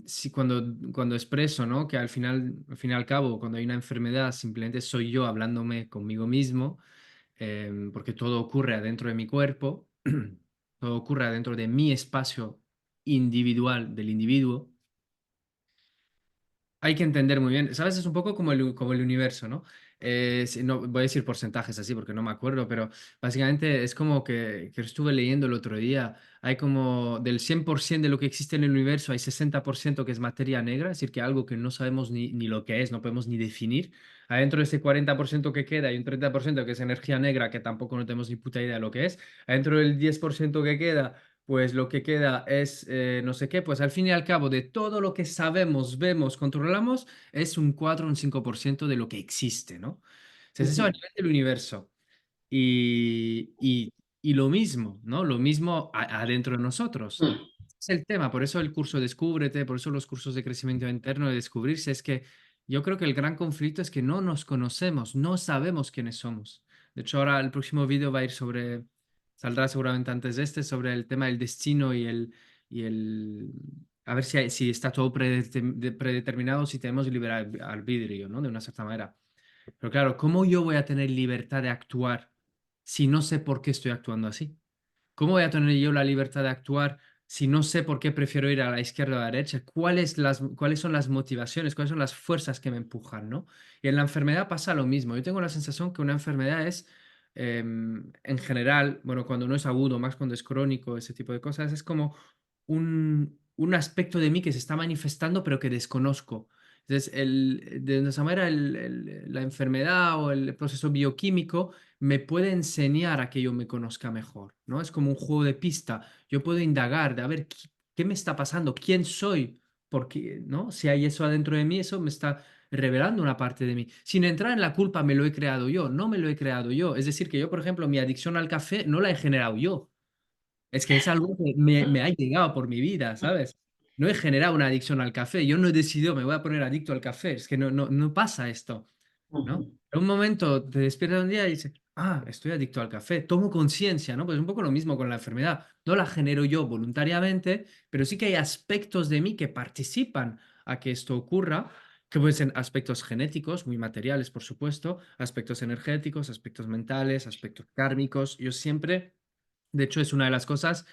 sí, cuando expreso, ¿no? Que al fin y al cabo, cuando hay una enfermedad, simplemente soy yo hablándome conmigo mismo, porque todo ocurre adentro de mi cuerpo, todo ocurre adentro de mi espacio individual del individuo. Hay que entender muy bien, ¿sabes? Es un poco como el universo, ¿no? No voy a decir porcentajes así porque no me acuerdo, pero básicamente es como que estuve leyendo el otro día. Hay como del 100% de lo que existe en el universo, hay 60% que es materia negra, es decir, que algo que no sabemos ni lo que es, no podemos ni definir. Adentro de ese 40% que queda hay un 30% que es energía negra, que tampoco no tenemos ni puta idea de lo que es. Adentro del 10% que queda pues lo que queda es no sé qué, pues al fin y al cabo de todo lo que sabemos, vemos, controlamos, es un 4 o un 5% de lo que existe, ¿no? Entonces eso a Ujú. nivel del universo. Y lo mismo, ¿no? Lo mismo adentro de nosotros. Mm. Es el tema, por eso el curso Descúbrete, por eso los cursos de crecimiento interno, de descubrirse, es que yo creo que el gran conflicto es que no nos conocemos, no sabemos quiénes somos. De hecho, ahora el próximo vídeo va a ir sobre, saldrá seguramente antes de este, sobre el tema del destino y el a ver si está todo predeterminado, si tenemos libre albedrío, ¿no? De una cierta manera. Pero claro, ¿cómo yo voy a tener libertad de actuar si no sé por qué estoy actuando así? ¿Cómo voy a tener yo la libertad de actuar si no sé por qué prefiero ir a la izquierda o a la derecha, cuáles son las motivaciones, cuáles son las fuerzas que me empujan, ¿no? Y en la enfermedad pasa lo mismo. Yo tengo la sensación que una enfermedad es, en general, bueno, cuando no es agudo, más cuando es crónico, ese tipo de cosas, es como un aspecto de mí que se está manifestando pero que desconozco. Entonces, de esa manera, la enfermedad o el proceso bioquímico me puede enseñar a que yo me conozca mejor, ¿no? Es como un juego de pista. Yo puedo indagar de a ver qué me está pasando, quién soy, porque, ¿no? Si hay eso adentro de mí, eso me está revelando una parte de mí. Sin entrar en la culpa, me lo he creado yo, no me lo he creado yo. Es decir, que yo, por ejemplo, mi adicción al café no la he generado yo. Es que es algo que me ha llegado por mi vida, ¿sabes? No he generado una adicción al café. Yo no he decidido, me voy a poner adicto al café. Es que no pasa esto, ¿no? Ujú. En un momento te despiertas un día y dices, ah, estoy adicto al café. Tomo conciencia, ¿no? Pues un poco lo mismo con la enfermedad. No la genero yo voluntariamente, pero sí que hay aspectos de mí que participan a que esto ocurra, que pueden ser aspectos genéticos, muy materiales, por supuesto, aspectos energéticos, aspectos mentales, aspectos kármicos. Yo siempre, de hecho, es una de las cosas,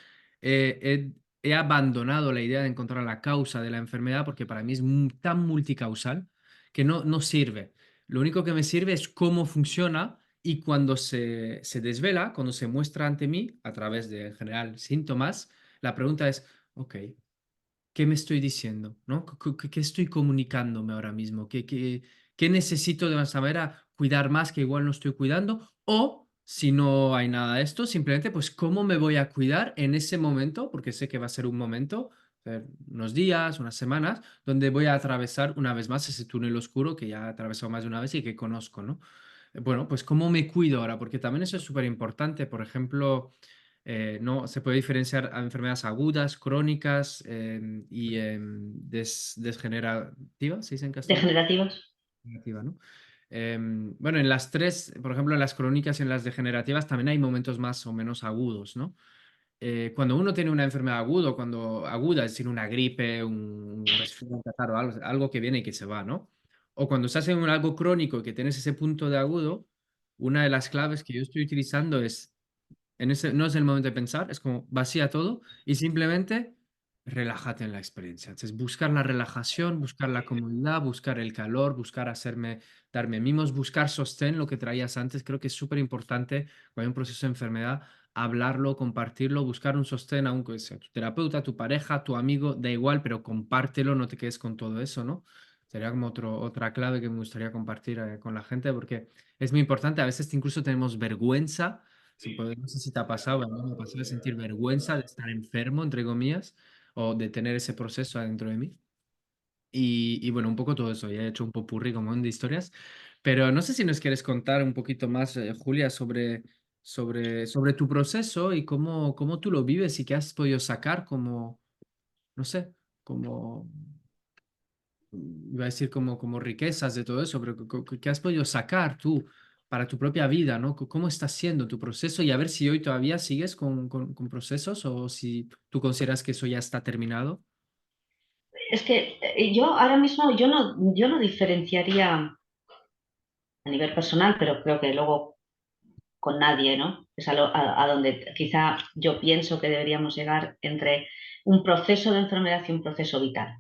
he abandonado la idea de encontrar la causa de la enfermedad porque para mí es tan multicausal que no sirve. Lo único que me sirve es cómo funciona y cuando se desvela, cuando se muestra ante mí a través de, en general, síntomas, la pregunta es, ok, ¿qué me estoy diciendo? ¿No? ¿Qué estoy comunicándome ahora mismo? ¿Qué necesito de esa manera cuidar más que igual no estoy cuidando? O si no hay nada de esto, simplemente pues cómo me voy a cuidar en ese momento, porque sé que va a ser un momento, unos días, unas semanas, donde voy a atravesar una vez más ese túnel oscuro que ya he atravesado más de una vez y que conozco, ¿no? Bueno, pues cómo me cuido ahora, porque también eso es súper importante. Por ejemplo, no se puede diferenciar a enfermedades agudas, crónicas y desgenerativas, ¿se dice en castellano? Degenerativos. Degenerativa, ¿no? Bueno, en las tres, por ejemplo, en las crónicas y en las degenerativas también hay momentos más o menos agudos, ¿no? Cuando uno tiene una enfermedad aguda, cuando aguda, es decir, una gripe, un resfriado, un catarro, algo que viene y que se va, ¿no? O cuando estás en algo crónico y que tienes ese punto de agudo, una de las claves que yo estoy utilizando es no es el momento de pensar, es como vacía todo y simplemente relájate en la experiencia. Entonces, buscar la relajación, buscar la comodidad, buscar el calor, buscar darme mimos, buscar sostén, lo que traías antes. Creo que es súper importante cuando hay un proceso de enfermedad, hablarlo, compartirlo, buscar un sostén, aunque sea tu terapeuta, tu pareja, tu amigo, da igual, pero compártelo, no te quedes con todo eso, ¿no? Sería como otra clave que me gustaría compartir con la gente porque es muy importante. A veces incluso tenemos vergüenza. No sé si te ha pasado, a mí me ha pasado de sentir vergüenza de estar enfermo, entre comillas, o de tener ese proceso adentro de mí. Y bueno, un poco todo eso, ya he hecho un popurrí como de historias, pero no sé si nos quieres contar un poquito más, Julia, sobre tu proceso y cómo tú lo vives y qué has podido sacar como, no sé, como iba a decir como riquezas de todo eso, pero ¿qué has podido sacar tú para tu propia vida, ¿no? ¿Cómo está siendo tu proceso? Y a ver si hoy todavía sigues con procesos o si tú consideras que eso ya está terminado. Es que yo ahora mismo yo no diferenciaría a nivel personal, pero creo que luego con nadie, ¿no? Es a donde quizá yo pienso que deberíamos llegar entre un proceso de enfermedad y un proceso vital,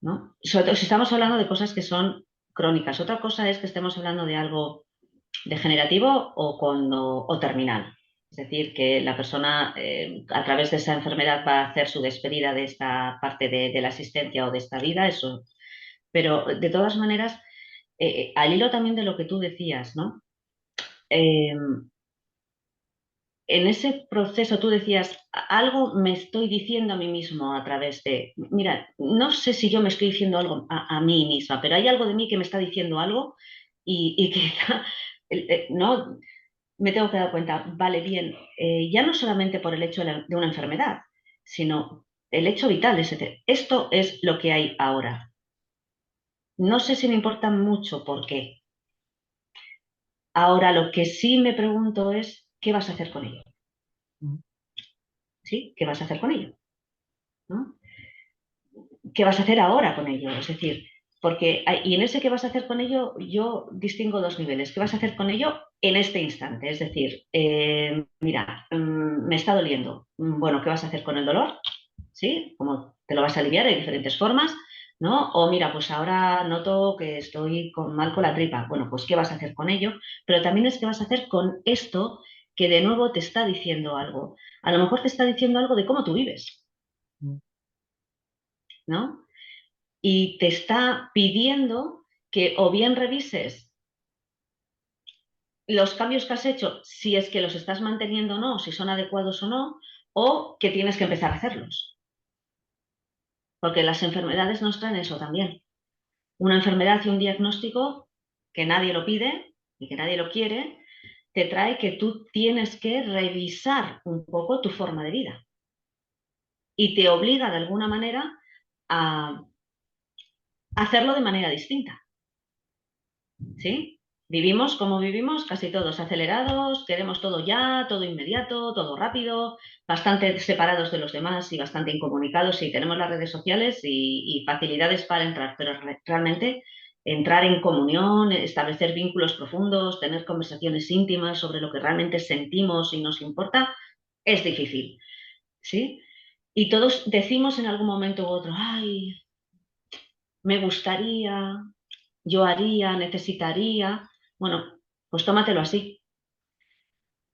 ¿no? Sobre todo si estamos hablando de cosas que son crónicas. Otra cosa es que estemos hablando de algo degenerativo o terminal. Es decir, que la persona a través de esa enfermedad va a hacer su despedida de esta parte de la asistencia o de esta vida, eso. Pero de todas maneras, al hilo también de lo que tú decías, ¿no? Eh, en ese proceso tú decías, algo me estoy diciendo a mí mismo a través de, mira, no sé si yo me estoy diciendo algo a mí misma, pero hay algo de mí que me está diciendo algo y que no me tengo que dar cuenta, vale, bien, ya no solamente por el hecho de una enfermedad, sino el hecho vital, esto es lo que hay ahora. No sé si me importa mucho por qué. Ahora lo que sí me pregunto es, ¿qué vas a hacer con ello? Mm, ¿Sí? ¿Qué vas a hacer con ello? ¿No? ¿Qué vas a hacer ahora con ello? Es decir, y en ese qué vas a hacer con ello, yo distingo dos niveles. ¿Qué vas a hacer con ello en este instante? Es decir, mira, me está doliendo. Bueno, ¿qué vas a hacer con el dolor? ¿sí? Como te lo vas a aliviar de diferentes formas, ¿no? O mira, pues ahora noto que estoy mal con la tripa. Bueno, pues ¿qué vas a hacer con ello? Pero también es qué vas a hacer con esto que de nuevo te está diciendo algo. A lo mejor te está diciendo algo de cómo tú vives, Mm. ¿no? Y te está pidiendo que o bien revises los cambios que has hecho, si es que los estás manteniendo o no, si son adecuados o no, o que tienes que empezar a hacerlos. Porque las enfermedades nos traen eso también. Una enfermedad y un diagnóstico que nadie lo pide y que nadie lo quiere, te trae que tú tienes que revisar un poco tu forma de vida y te obliga de alguna manera a hacerlo de manera distinta. ¿Sí? Vivimos como vivimos, casi todos acelerados, queremos todo ya, todo inmediato, todo rápido, bastante separados de los demás y bastante incomunicados. Sí, tenemos las redes sociales y facilidades para entrar, pero realmente entrar en comunión, establecer vínculos profundos, tener conversaciones íntimas sobre lo que realmente sentimos y nos importa, es difícil. ¿Sí? Y todos decimos en algún momento u otro, ay, me gustaría, yo haría, necesitaría. Bueno, pues tómatelo así.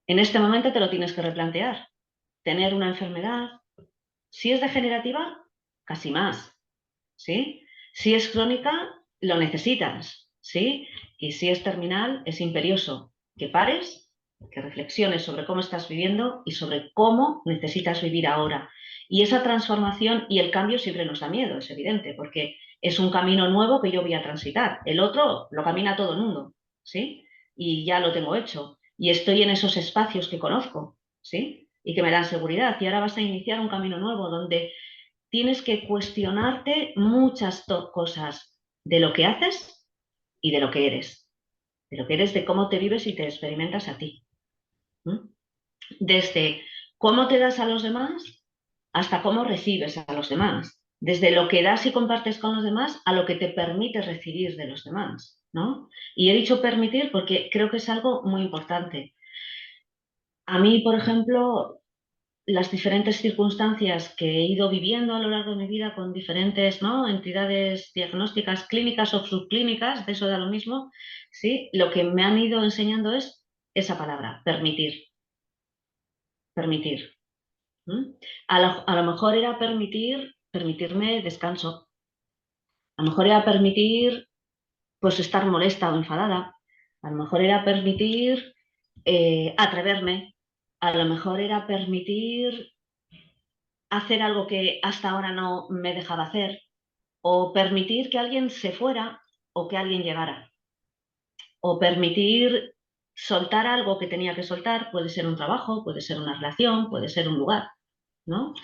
En este momento te lo tienes que replantear. Tener una enfermedad, si es degenerativa, casi más, ¿sí? Si es crónica, lo necesitas, ¿sí? Y si es terminal, es imperioso que pares, que reflexiones sobre cómo estás viviendo y sobre cómo necesitas vivir ahora. Y esa transformación y el cambio siempre nos da miedo, es evidente, porque es un camino nuevo que yo voy a transitar. El otro lo camina todo el mundo, ¿sí? Y ya lo tengo hecho. Y estoy en esos espacios que conozco, ¿sí? Y que me dan seguridad. Y ahora vas a iniciar un camino nuevo donde tienes que cuestionarte muchas cosas de lo que haces y de lo que eres. De lo que eres, de cómo te vives y te experimentas a ti. ¿Mm? Desde cómo te das a los demás hasta cómo recibes a los demás. Desde lo que das y compartes con los demás a lo que te permite recibir de los demás, ¿no? Y he dicho permitir porque creo que es algo muy importante. A mí, por ejemplo, las diferentes circunstancias que he ido viviendo a lo largo de mi vida con diferentes, ¿no?, entidades diagnósticas clínicas o subclínicas, de eso da lo mismo, ¿sí? Lo que me han ido enseñando es esa palabra, permitir, permitir. ¿Mm? A lo mejor era permitirme descanso, a lo mejor era permitir pues estar molesta o enfadada, a lo mejor era permitir atreverme, a lo mejor era permitir hacer algo que hasta ahora no me dejaba hacer, o permitir que alguien se fuera o que alguien llegara, o permitir soltar algo que tenía que soltar, puede ser un trabajo, puede ser una relación, puede ser un lugar, ¿no?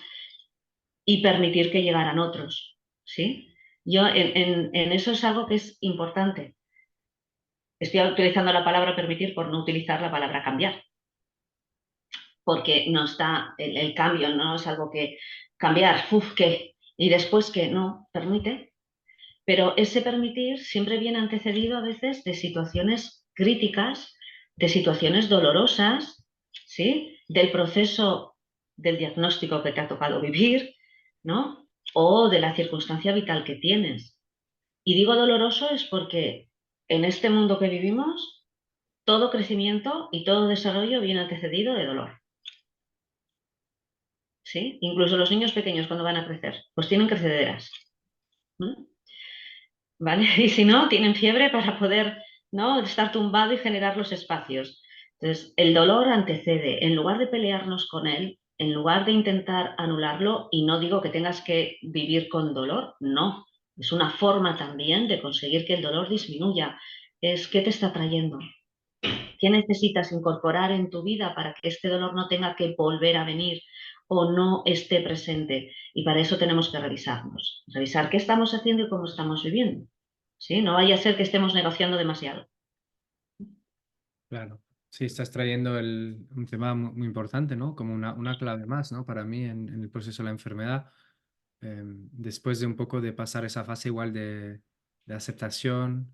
Y permitir que llegaran otros, ¿sí? Yo en eso es algo que es importante. Estoy utilizando la palabra permitir por no utilizar la palabra cambiar, porque no está el cambio, no es algo que cambiar, uff, ¿qué? Y después que no, permite. Pero ese permitir siempre viene antecedido a veces de situaciones críticas, de situaciones dolorosas, ¿sí? Del proceso del diagnóstico que te ha tocado vivir, ¿no? O de la circunstancia vital que tienes. Y digo doloroso es porque en este mundo que vivimos, todo crecimiento y todo desarrollo viene antecedido de dolor, ¿sí? Incluso los niños pequeños cuando van a crecer, pues tienen crecederas. ¿Vale? Y si no, tienen fiebre para poder, ¿no?, estar tumbado y generar los espacios. Entonces, el dolor antecede. En lugar de pelearnos con él, en lugar de intentar anularlo, y no digo que tengas que vivir con dolor, no. Es una forma también de conseguir que el dolor disminuya. Es qué te está trayendo, qué necesitas incorporar en tu vida para que este dolor no tenga que volver a venir o no esté presente. Y para eso tenemos que revisarnos, revisar qué estamos haciendo y cómo estamos viviendo. ¿Sí? No vaya a ser que estemos negociando demasiado. Claro. Sí, estás trayendo un tema muy importante, ¿no? Como una clave más, ¿no? Para mí en el proceso de la enfermedad. Después de un poco de pasar esa fase igual de aceptación,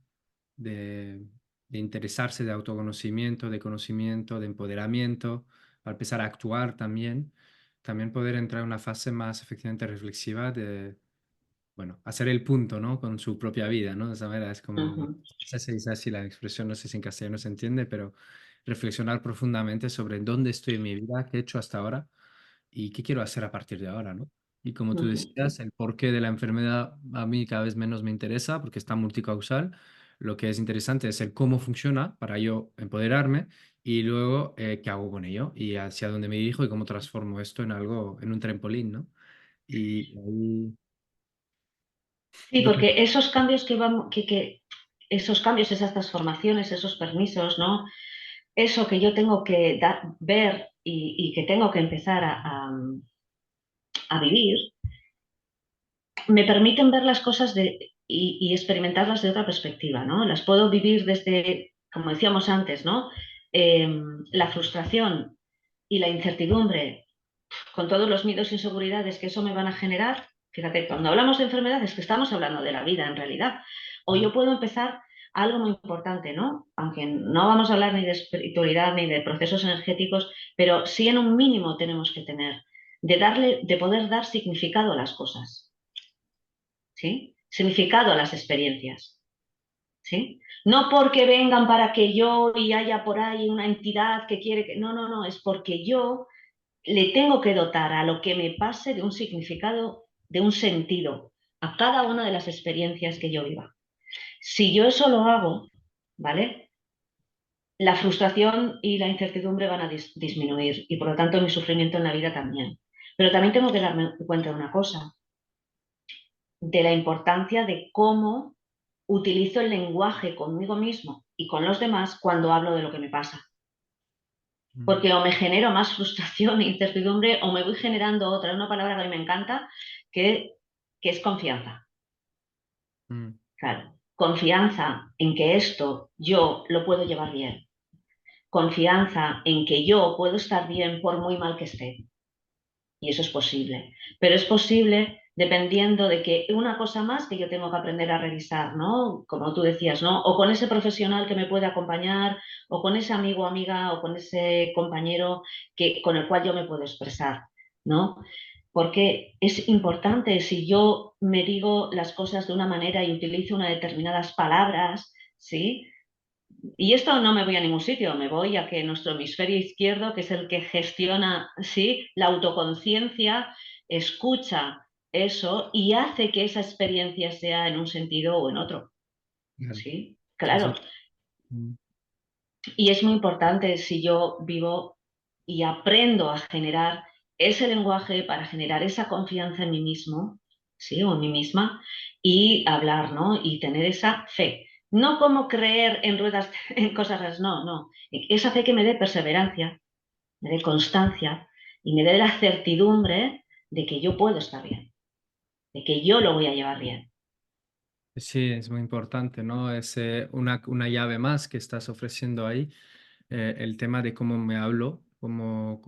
de, de interesarse, de autoconocimiento, de conocimiento, de empoderamiento, para empezar a actuar también. también poder entrar en una fase más efectivamente reflexiva de, bueno, hacer el punto, ¿no? Con su propia vida, ¿no? De esa manera es como, bueno, Ujú, se dice así la expresión, no sé si en castellano se entiende, pero reflexionar profundamente sobre dónde estoy en mi vida, qué he hecho hasta ahora y qué quiero hacer a partir de ahora, ¿no? Y como tú ujú. decías, el porqué de la enfermedad a mí cada vez menos me interesa porque está multicausal. Lo que es interesante es el cómo funciona para yo empoderarme y luego qué hago con ello y hacia dónde me dirijo y cómo transformo esto en algo, en un trampolín, ¿no? Y ahí Sí, yo creo porque esos cambios esos cambios, esas transformaciones, esos permisos, ¿no? Eso que yo tengo que ver y que tengo que empezar a vivir, me permiten ver las cosas y experimentarlas de otra perspectiva, ¿no? Las puedo vivir desde, como decíamos antes, ¿no? La frustración y la incertidumbre con todos los miedos e inseguridades que eso me van a generar. Fíjate, cuando hablamos de enfermedades, que estamos hablando de la vida en realidad. O yo puedo empezar algo muy importante, ¿no? Aunque no vamos a hablar ni de espiritualidad ni de procesos energéticos, pero sí en un mínimo tenemos que tener, de poder dar significado a las cosas, ¿sí? Significado a las experiencias, ¿sí? No porque vengan para que yo y haya por ahí una entidad que quiere que. No, no, no, es porque yo le tengo que dotar a lo que me pase de un significado, de un sentido, a cada una de las experiencias que yo viva. Si yo eso lo hago, ¿vale? La frustración y la incertidumbre van a disminuir y por lo tanto mi sufrimiento en la vida también. Pero también tengo que darme cuenta de una cosa, de la importancia de cómo utilizo el lenguaje conmigo mismo y con los demás cuando hablo de lo que me pasa. mm, Porque o me genero más frustración e incertidumbre o me voy generando otra, una palabra que a mí me encanta, que, que es confianza. mm. Claro, confianza en que esto yo lo puedo llevar bien, confianza en que yo puedo estar bien por muy mal que esté. Y eso es posible. Pero es posible dependiendo de que una cosa más que yo tengo que aprender a revisar, ¿no? Como tú decías, ¿no? O con ese profesional que me puede acompañar, o con ese amigo o amiga, o con ese compañero con el cual yo me puedo expresar, ¿no? Porque es importante si yo me digo las cosas de una manera y utilizo unas determinadas palabras, ¿sí? Y esto no me voy a ningún sitio, me voy a que nuestro hemisferio izquierdo, que es el que gestiona, sí, la autoconciencia, escucha eso y hace que esa experiencia sea en un sentido o en otro, Claro. sí, Eso, claro. mm, Y es muy importante si yo vivo y aprendo a generar ese lenguaje para generar esa confianza en mí mismo, sí, o en mí misma, y hablar, ¿no? Y tener esa fe. No como creer en ruedas, en cosas raras, no, no. Esa fe que me dé perseverancia, me dé constancia y me dé la certidumbre de que yo puedo estar bien, de que yo lo voy a llevar bien. sí, es muy importante, ¿no? Es una llave más que estás ofreciendo ahí, el tema de cómo me hablo,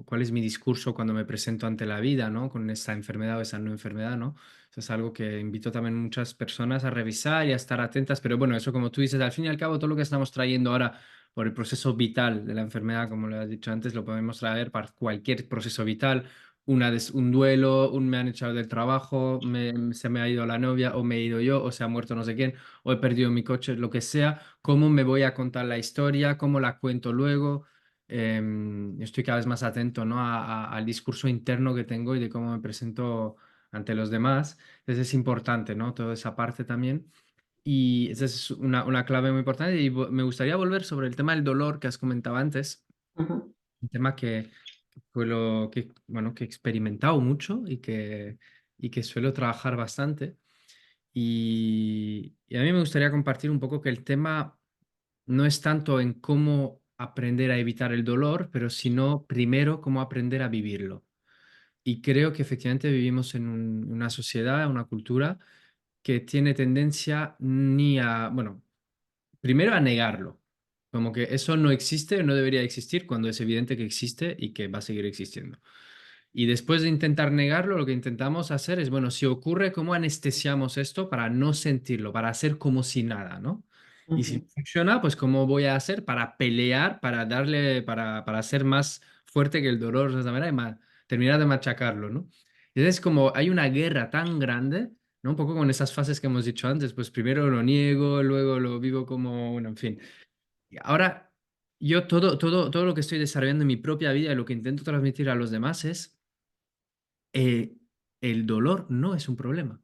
cuál es mi discurso cuando me presento ante la vida, ¿no? Con esa enfermedad o esa no enfermedad, ¿no? Eso es algo que invito también a muchas personas a revisar y a estar atentas, pero bueno, eso como tú dices, al fin y al cabo, todo lo que estamos trayendo ahora por el proceso vital de la enfermedad, como lo has dicho antes, lo podemos traer para cualquier proceso vital, un duelo, me han echado del trabajo, se me ha ido la novia, o me he ido yo, o se ha muerto no sé quién, o he perdido mi coche, lo que sea, cómo me voy a contar la historia, cómo la cuento luego. Estoy cada vez más atento, ¿no? Al discurso interno que tengo y de cómo me presento ante los demás. Entonces es importante, ¿no? Toda esa parte también. Y esa es una clave muy importante. Y me gustaría volver sobre el tema del dolor que has comentado antes, Ujú, un tema que fue lo que, bueno, que he experimentado mucho y que suelo trabajar bastante. Y a mí me gustaría compartir un poco que el tema no es tanto en cómo aprender a evitar el dolor, pero sino primero cómo aprender a vivirlo. Y creo que efectivamente vivimos en una sociedad, una cultura que tiene tendencia ni a, bueno, primero a negarlo, como que eso no existe, no debería existir, cuando es evidente que existe y que va a seguir existiendo. Y después de intentar negarlo, lo que intentamos hacer es, bueno, si ocurre, ¿cómo anestesiamos esto para no sentirlo, para hacer como si nada, ¿no? Y si no ujú, funciona, pues ¿cómo voy a hacer para pelear, para darle, para ser más fuerte que el dolor de esa manera y terminar de machacarlo, ¿no? Entonces, como hay una guerra tan grande, ¿no? Un poco con esas fases que hemos dicho antes, pues primero lo niego, luego lo vivo como, bueno, en fin. Y ahora, yo todo lo que estoy desarrollando en mi propia vida y lo que intento transmitir a los demás es, eh, el dolor no es un problema.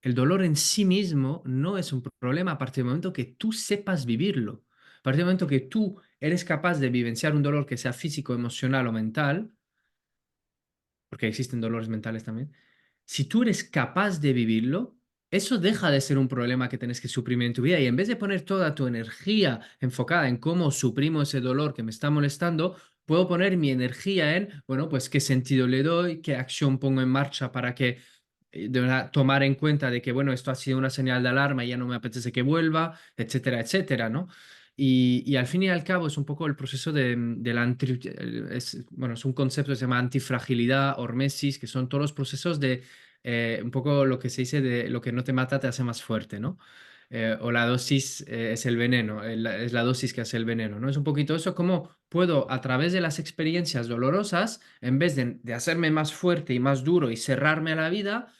El dolor en sí mismo no es un problema a partir del momento que tú sepas vivirlo. A partir del momento que tú eres capaz de vivenciar un dolor que sea físico, emocional o mental, porque existen dolores mentales también, si tú eres capaz de vivirlo, eso deja de ser un problema que tienes que suprimir en tu vida y en vez de poner toda tu energía enfocada en cómo suprimo ese dolor que me está molestando, puedo poner mi energía en, bueno, pues qué sentido le doy, qué acción pongo en marcha para que de verdad tomar en cuenta de que, bueno, esto ha sido una señal de alarma y ya no me apetece que vuelva, etcétera, etcétera, ¿no? Y al fin y al cabo es un poco el proceso de la bueno, es un concepto que se llama antifragilidad, hormesis, que son todos los procesos de un poco lo que se dice de lo que no te mata te hace más fuerte, ¿no? O la dosis es el veneno, es la dosis que hace el veneno, ¿no? Es un poquito eso, como puedo a través de las experiencias dolorosas, en vez de hacerme más fuerte y más duro y cerrarme a la vida,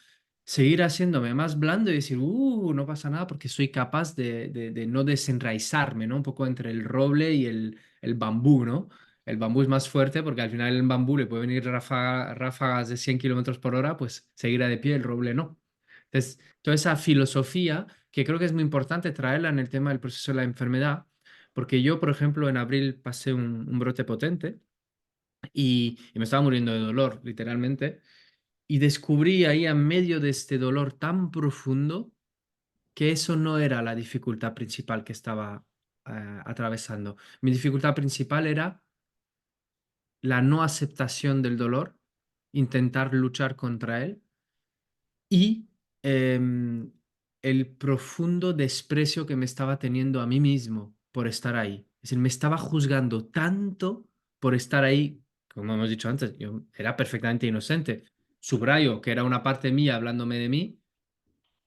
seguir haciéndome más blando y decir, no pasa nada porque soy capaz de no desenraizarme, ¿no? Un poco entre el roble y el bambú, ¿no? El bambú es más fuerte porque al final el bambú le puede venir ráfagas de 100 kilómetros por hora, pues seguirá de pie, el roble no. Entonces, toda esa filosofía que creo que es muy importante traerla en el tema del proceso de la enfermedad, porque yo, por ejemplo, en abril pasé un brote potente y me estaba muriendo de dolor, literalmente. Y descubrí ahí en medio de este dolor tan profundo que eso no era la dificultad principal que estaba atravesando. Mi dificultad principal era la no aceptación del dolor, intentar luchar contra él y em, el profundo desprecio que me estaba teniendo a mí mismo por estar ahí. Es decir, me estaba juzgando tanto por estar ahí, como hemos dicho antes, yo era perfectamente inocente. Subrayo que era una parte mía hablándome de mí,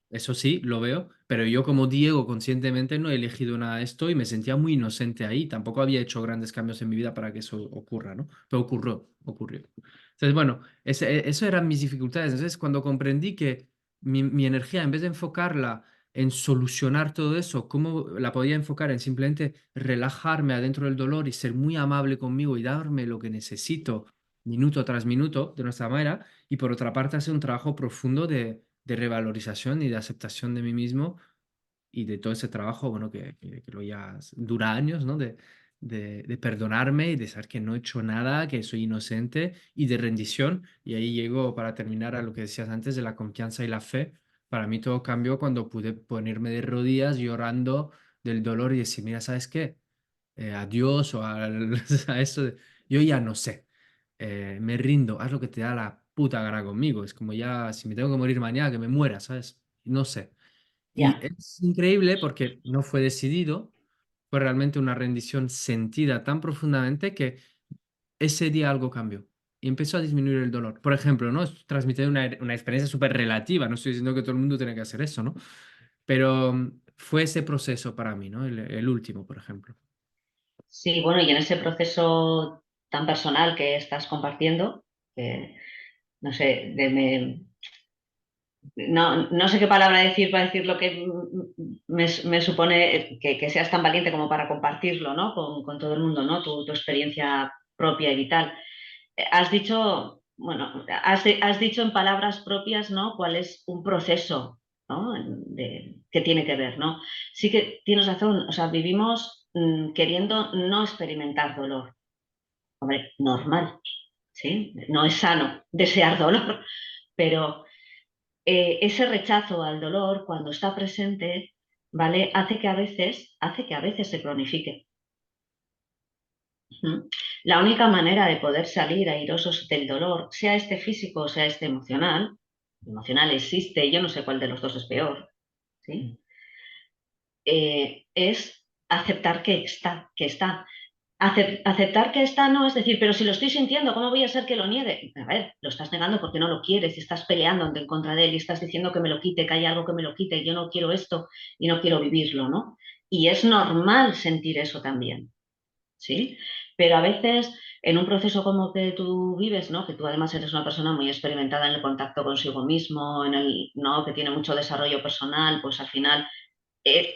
eso sí, lo veo, pero yo como Diego conscientemente no he elegido nada de esto y me sentía muy inocente ahí. Tampoco había hecho grandes cambios en mi vida para que eso ocurra, ¿no? Pero ocurrió. Entonces, bueno, eso eran mis dificultades. Entonces, cuando comprendí que mi energía, en vez de enfocarla en solucionar todo eso, cómo la podía enfocar en simplemente relajarme adentro del dolor y ser muy amable conmigo y darme lo que necesito minuto tras minuto de nuestra manera, y por otra parte hacer un trabajo profundo de revalorización y de aceptación de mí mismo y de todo ese trabajo, bueno, que lo ya dura años, ¿no? De perdonarme y de saber que no he hecho nada, que soy inocente y de rendición. Y ahí llego para terminar a lo que decías antes de la confianza y la fe. Para mí todo cambió cuando pude ponerme de rodillas llorando del dolor y decir, mira, ¿sabes qué? A Dios o a eso, yo ya no sé. Me rindo, haz lo que te da la puta gana conmigo. Es como ya, si me tengo que morir mañana, que me muera, ¿sabes? No sé. Y Ya. es increíble porque no fue decidido, fue realmente una rendición sentida tan profundamente que ese día algo cambió y empezó a disminuir el dolor. Por ejemplo, ¿no? Es transmitir una experiencia súper relativa, no estoy diciendo que todo el mundo tiene que hacer eso, ¿no? Pero fue ese proceso para mí, ¿no? El último, por ejemplo. Sí, bueno, y en ese proceso tan personal que estás compartiendo, que, no sé, no sé qué palabra decir para decir lo que me supone que seas tan valiente como para compartirlo, ¿no? Con todo el mundo, ¿no? Tu experiencia propia y vital. Has dicho, bueno, has dicho en palabras propias, ¿no? Cuál es un proceso, ¿no? Que tiene que ver, ¿no? Sí que tienes razón, o sea, vivimos queriendo no experimentar dolor. Hombre, normal, ¿sí? No es sano desear dolor, pero ese rechazo al dolor, cuando está presente, ¿vale? Hace que a veces se cronifique. Ujú. La única manera de poder salir airosos del dolor, sea este físico o sea este emocional, emocional existe, yo no sé cuál de los dos es peor, ¿sí? Es aceptar que está. Aceptar que está no es decir, pero si lo estoy sintiendo, ¿cómo voy a ser que lo niegue? A ver, lo estás negando porque no lo quieres y estás peleando en contra de él y estás diciendo que me lo quite, que hay algo que me lo quite, y yo no quiero esto y no quiero vivirlo, ¿no? Y es normal sentir eso también, ¿sí? Pero a veces en un proceso como que tú vives, ¿no? Que tú además eres una persona muy experimentada en el contacto consigo mismo, ¿no? Que tiene mucho desarrollo personal, pues al final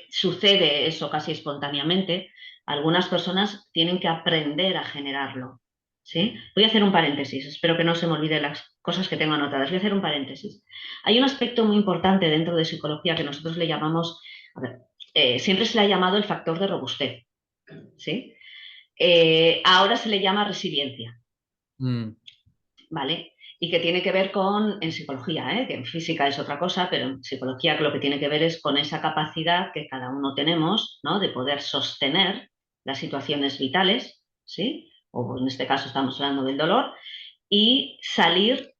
sucede eso casi espontáneamente. Algunas personas tienen que aprender a generarlo, ¿sí? Voy a hacer un paréntesis, espero que no se me olviden las cosas que tengo anotadas. Voy a hacer un paréntesis. Hay un aspecto muy importante dentro de psicología que nosotros le llamamos, a ver, siempre se le ha llamado el factor de robustez, ¿sí? Ahora se le llama resiliencia, Mm, ¿vale? Y que tiene que ver con, en psicología, que en física es otra cosa, pero en psicología lo que tiene que ver es con esa capacidad que cada uno tenemos, ¿no? De poder sostener las situaciones vitales, ¿sí? O en este caso estamos hablando del dolor, y salir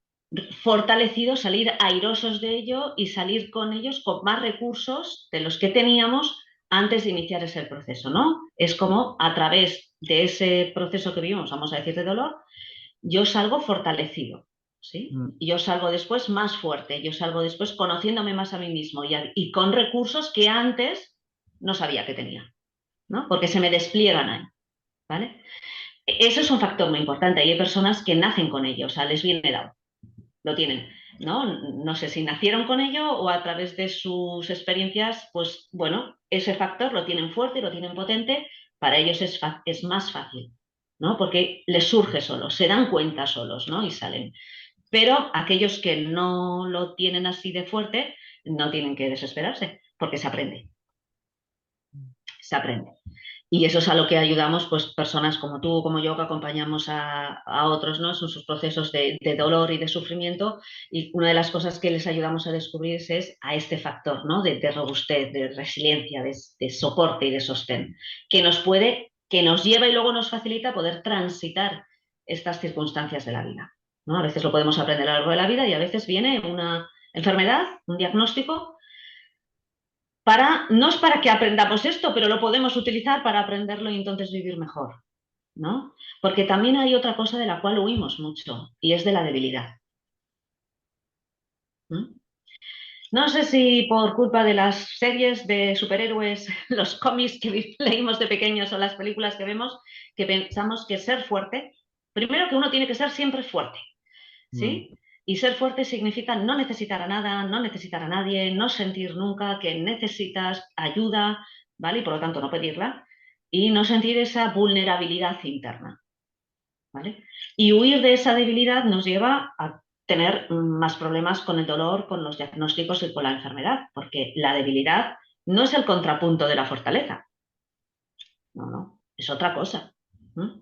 fortalecidos, salir airosos de ello y salir con ellos con más recursos de los que teníamos antes de iniciar ese proceso, ¿no? Es como a través de ese proceso que vivimos, vamos a decir, de dolor, yo salgo fortalecido, ¿sí? mm, Y yo salgo después más fuerte, yo salgo después conociéndome más a mí mismo y con recursos que antes no sabía que tenía, ¿no? Porque se me despliegan ahí, ¿vale? Eso es un factor muy importante. Y hay personas que nacen con ello, o sea, les viene dado, lo tienen, ¿no? No sé si nacieron con ello o a través de sus experiencias, pues bueno, ese factor lo tienen fuerte, lo tienen potente, para ellos es más fácil, ¿no? Porque les surge solo, se dan cuenta solos, ¿no? Y salen. Pero aquellos que no lo tienen así de fuerte, no tienen que desesperarse, porque se aprende, se aprende. Y eso es a lo que ayudamos, pues, personas como tú, como yo, que acompañamos a otros, ¿no? En sus procesos de dolor y de sufrimiento. Y una de las cosas que les ayudamos a descubrir es a este factor, ¿no? De robustez, de resiliencia, de soporte y de sostén, que nos lleva y luego nos facilita poder transitar estas circunstancias de la vida, ¿no? A veces lo podemos aprender a lo largo de la vida y a veces viene una enfermedad, un diagnóstico no es para que aprendamos esto, pero lo podemos utilizar para aprenderlo y entonces vivir mejor, ¿no? Porque también hay otra cosa de la cual huimos mucho y es de la debilidad. ¿Mm? No sé si por culpa de las series de superhéroes, los cómics que leímos de pequeños o las películas que vemos, que pensamos que ser fuerte, primero que uno tiene que ser siempre fuerte, mm, ¿sí? Y ser fuerte significa no necesitar a nada, no necesitar a nadie, no sentir nunca que necesitas ayuda, ¿vale? Y por lo tanto no pedirla, y no sentir esa vulnerabilidad interna, ¿vale? Y huir de esa debilidad nos lleva a tener más problemas con el dolor, con los diagnósticos y con la enfermedad, porque la debilidad no es el contrapunto de la fortaleza, no, no, es otra cosa. ¿Mm?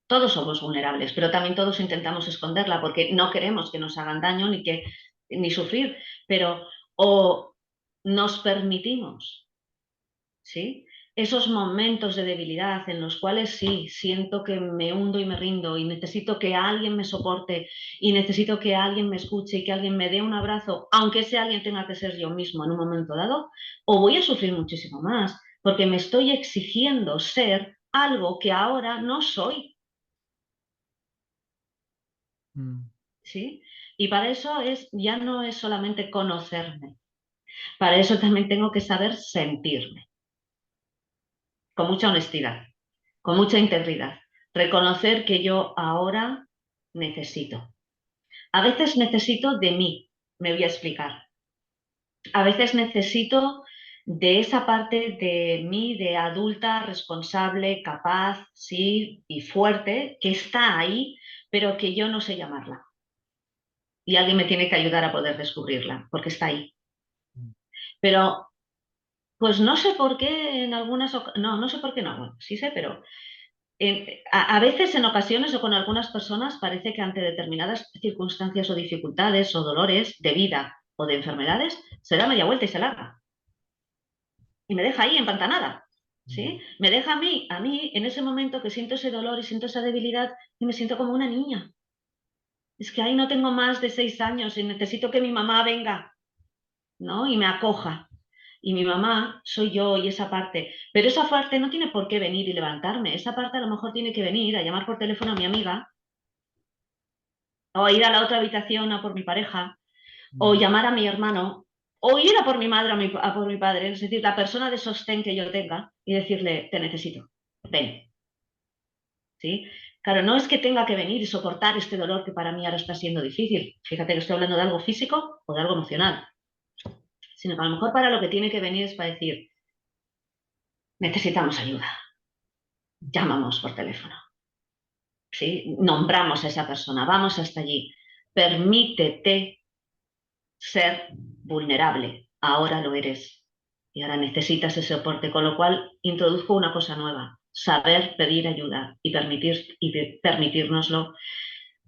Todos somos vulnerables, pero también todos intentamos esconderla porque no queremos que nos hagan daño ni sufrir, pero o nos permitimos, ¿sí? Esos momentos de debilidad en los cuales sí, siento que me hundo y me rindo y necesito que alguien me soporte y necesito que alguien me escuche y que alguien me dé un abrazo, aunque ese alguien tenga que ser yo mismo en un momento dado, o voy a sufrir muchísimo más porque me estoy exigiendo ser algo que ahora no soy. mm, ¿Sí? Y para eso ya no es solamente conocerme, para eso también tengo que saber sentirme, con mucha honestidad, con mucha integridad, reconocer que yo ahora necesito. A veces necesito de mí, me voy a explicar. A veces necesito de esa parte de mí, de adulta, responsable, capaz, sí, y fuerte, que está ahí, pero que yo no sé llamarla. Y alguien me tiene que ayudar a poder descubrirla, porque está ahí. mm, Pero pues no sé por qué en no, no sé por qué no, bueno, sí sé, pero a veces en ocasiones o con algunas personas parece que ante determinadas circunstancias o dificultades o dolores de vida o de enfermedades, se da media vuelta y se larga. Y me deja ahí empantanada, mm, ¿sí? Me deja a mí en ese momento que siento ese dolor y siento esa debilidad y me siento como una niña. Es que ahí no tengo más de 6 años y necesito que mi mamá venga, ¿no? Y me acoja. Y mi mamá soy yo y esa parte. Pero esa parte no tiene por qué venir y levantarme. Esa parte a lo mejor tiene que venir a llamar por teléfono a mi amiga, o a ir a la otra habitación a por mi pareja, o mm, llamar a mi hermano, o ir a por mi madre, a por mi padre. Es decir, la persona de sostén que yo tenga y decirle, te necesito, ven. ¿Sí? Claro, no es que tenga que venir y soportar este dolor que para mí ahora está siendo difícil. Fíjate que estoy hablando de algo físico o de algo emocional, sino que a lo mejor para lo que tiene que venir es para decir, necesitamos ayuda, llamamos por teléfono, ¿sí? Nombramos a esa persona, vamos hasta allí, permítete ser vulnerable, ahora lo eres y ahora necesitas ese soporte, con lo cual introduzco una cosa nueva, saber pedir ayuda y permitírnoslo,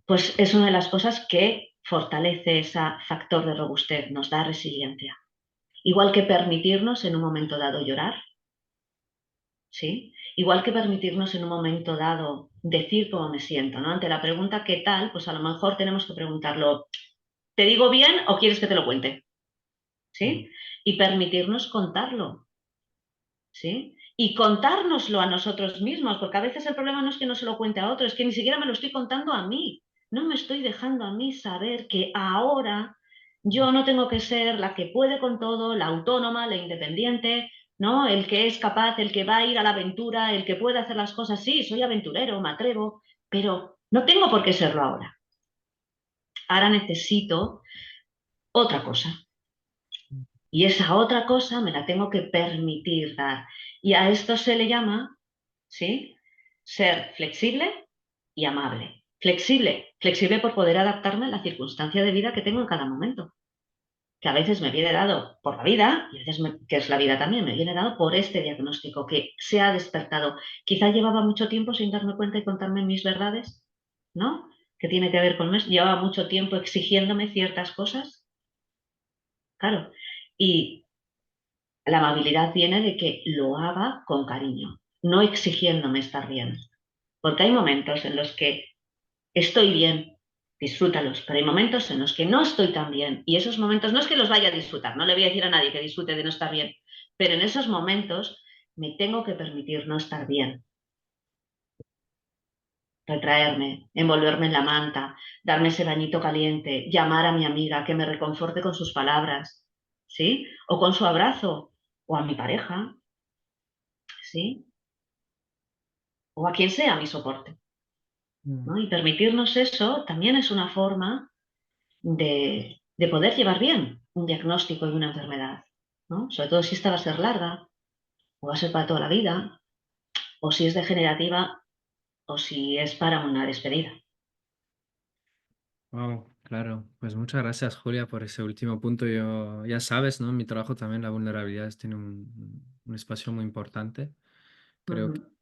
pues es una de las cosas que fortalece ese factor de robustez, nos da resiliencia. Igual que permitirnos en un momento dado llorar, ¿sí? Igual que permitirnos en un momento dado decir cómo me siento, ¿no? Ante la pregunta ¿qué tal? Pues a lo mejor tenemos que preguntarlo, ¿te digo bien o quieres que te lo cuente? Mm. ¿Sí? Y permitirnos contarlo, ¿sí? Y contárnoslo a nosotros mismos, porque a veces el problema no es que no se lo cuente a otro, es que ni siquiera me lo estoy contando a mí. No me estoy dejando a mí saber que ahora yo no tengo que ser la que puede con todo, la autónoma, la independiente, ¿no? El que es capaz, el que va a ir a la aventura, el que puede hacer las cosas. Sí, soy aventurero, me atrevo, pero no tengo por qué serlo ahora. Ahora necesito otra cosa. Y esa otra cosa me la tengo que permitir dar. Y a esto se le llama, ¿sí? Ser flexible y amable. Flexible, flexible por poder adaptarme a la circunstancia de vida que tengo en cada momento, que a veces me viene dado por la vida, y a veces que es la vida también, me viene dado por este diagnóstico que se ha despertado. Quizá llevaba mucho tiempo sin darme cuenta y contarme mis verdades, ¿no? Que tiene que ver con eso. Llevaba mucho tiempo exigiéndome ciertas cosas, claro. Y la amabilidad viene de que lo haga con cariño, no exigiéndome estar bien. Porque hay momentos en los que estoy bien, disfrútalos, pero hay momentos en los que no estoy tan bien. Y esos momentos no es que los vaya a disfrutar, no le voy a decir a nadie que disfrute de no estar bien, pero en esos momentos me tengo que permitir no estar bien, retraerme, envolverme en la manta, darme ese bañito caliente, llamar a mi amiga que me reconforte con sus palabras, ¿sí? O con su abrazo, o a mi pareja, ¿sí? O a quien sea mi soporte, Mm. ¿no? Y permitirnos eso también es una forma de poder llevar bien un diagnóstico de una enfermedad, ¿no? Sobre todo si esta va a ser larga, o va a ser para toda la vida, o si es degenerativa, o si es para una despedida. Wow, claro. Pues muchas gracias, Julia, por ese último punto. Yo, ya sabes, ¿no? En mi trabajo también la vulnerabilidad tiene un espacio muy importante. Creo Ujú,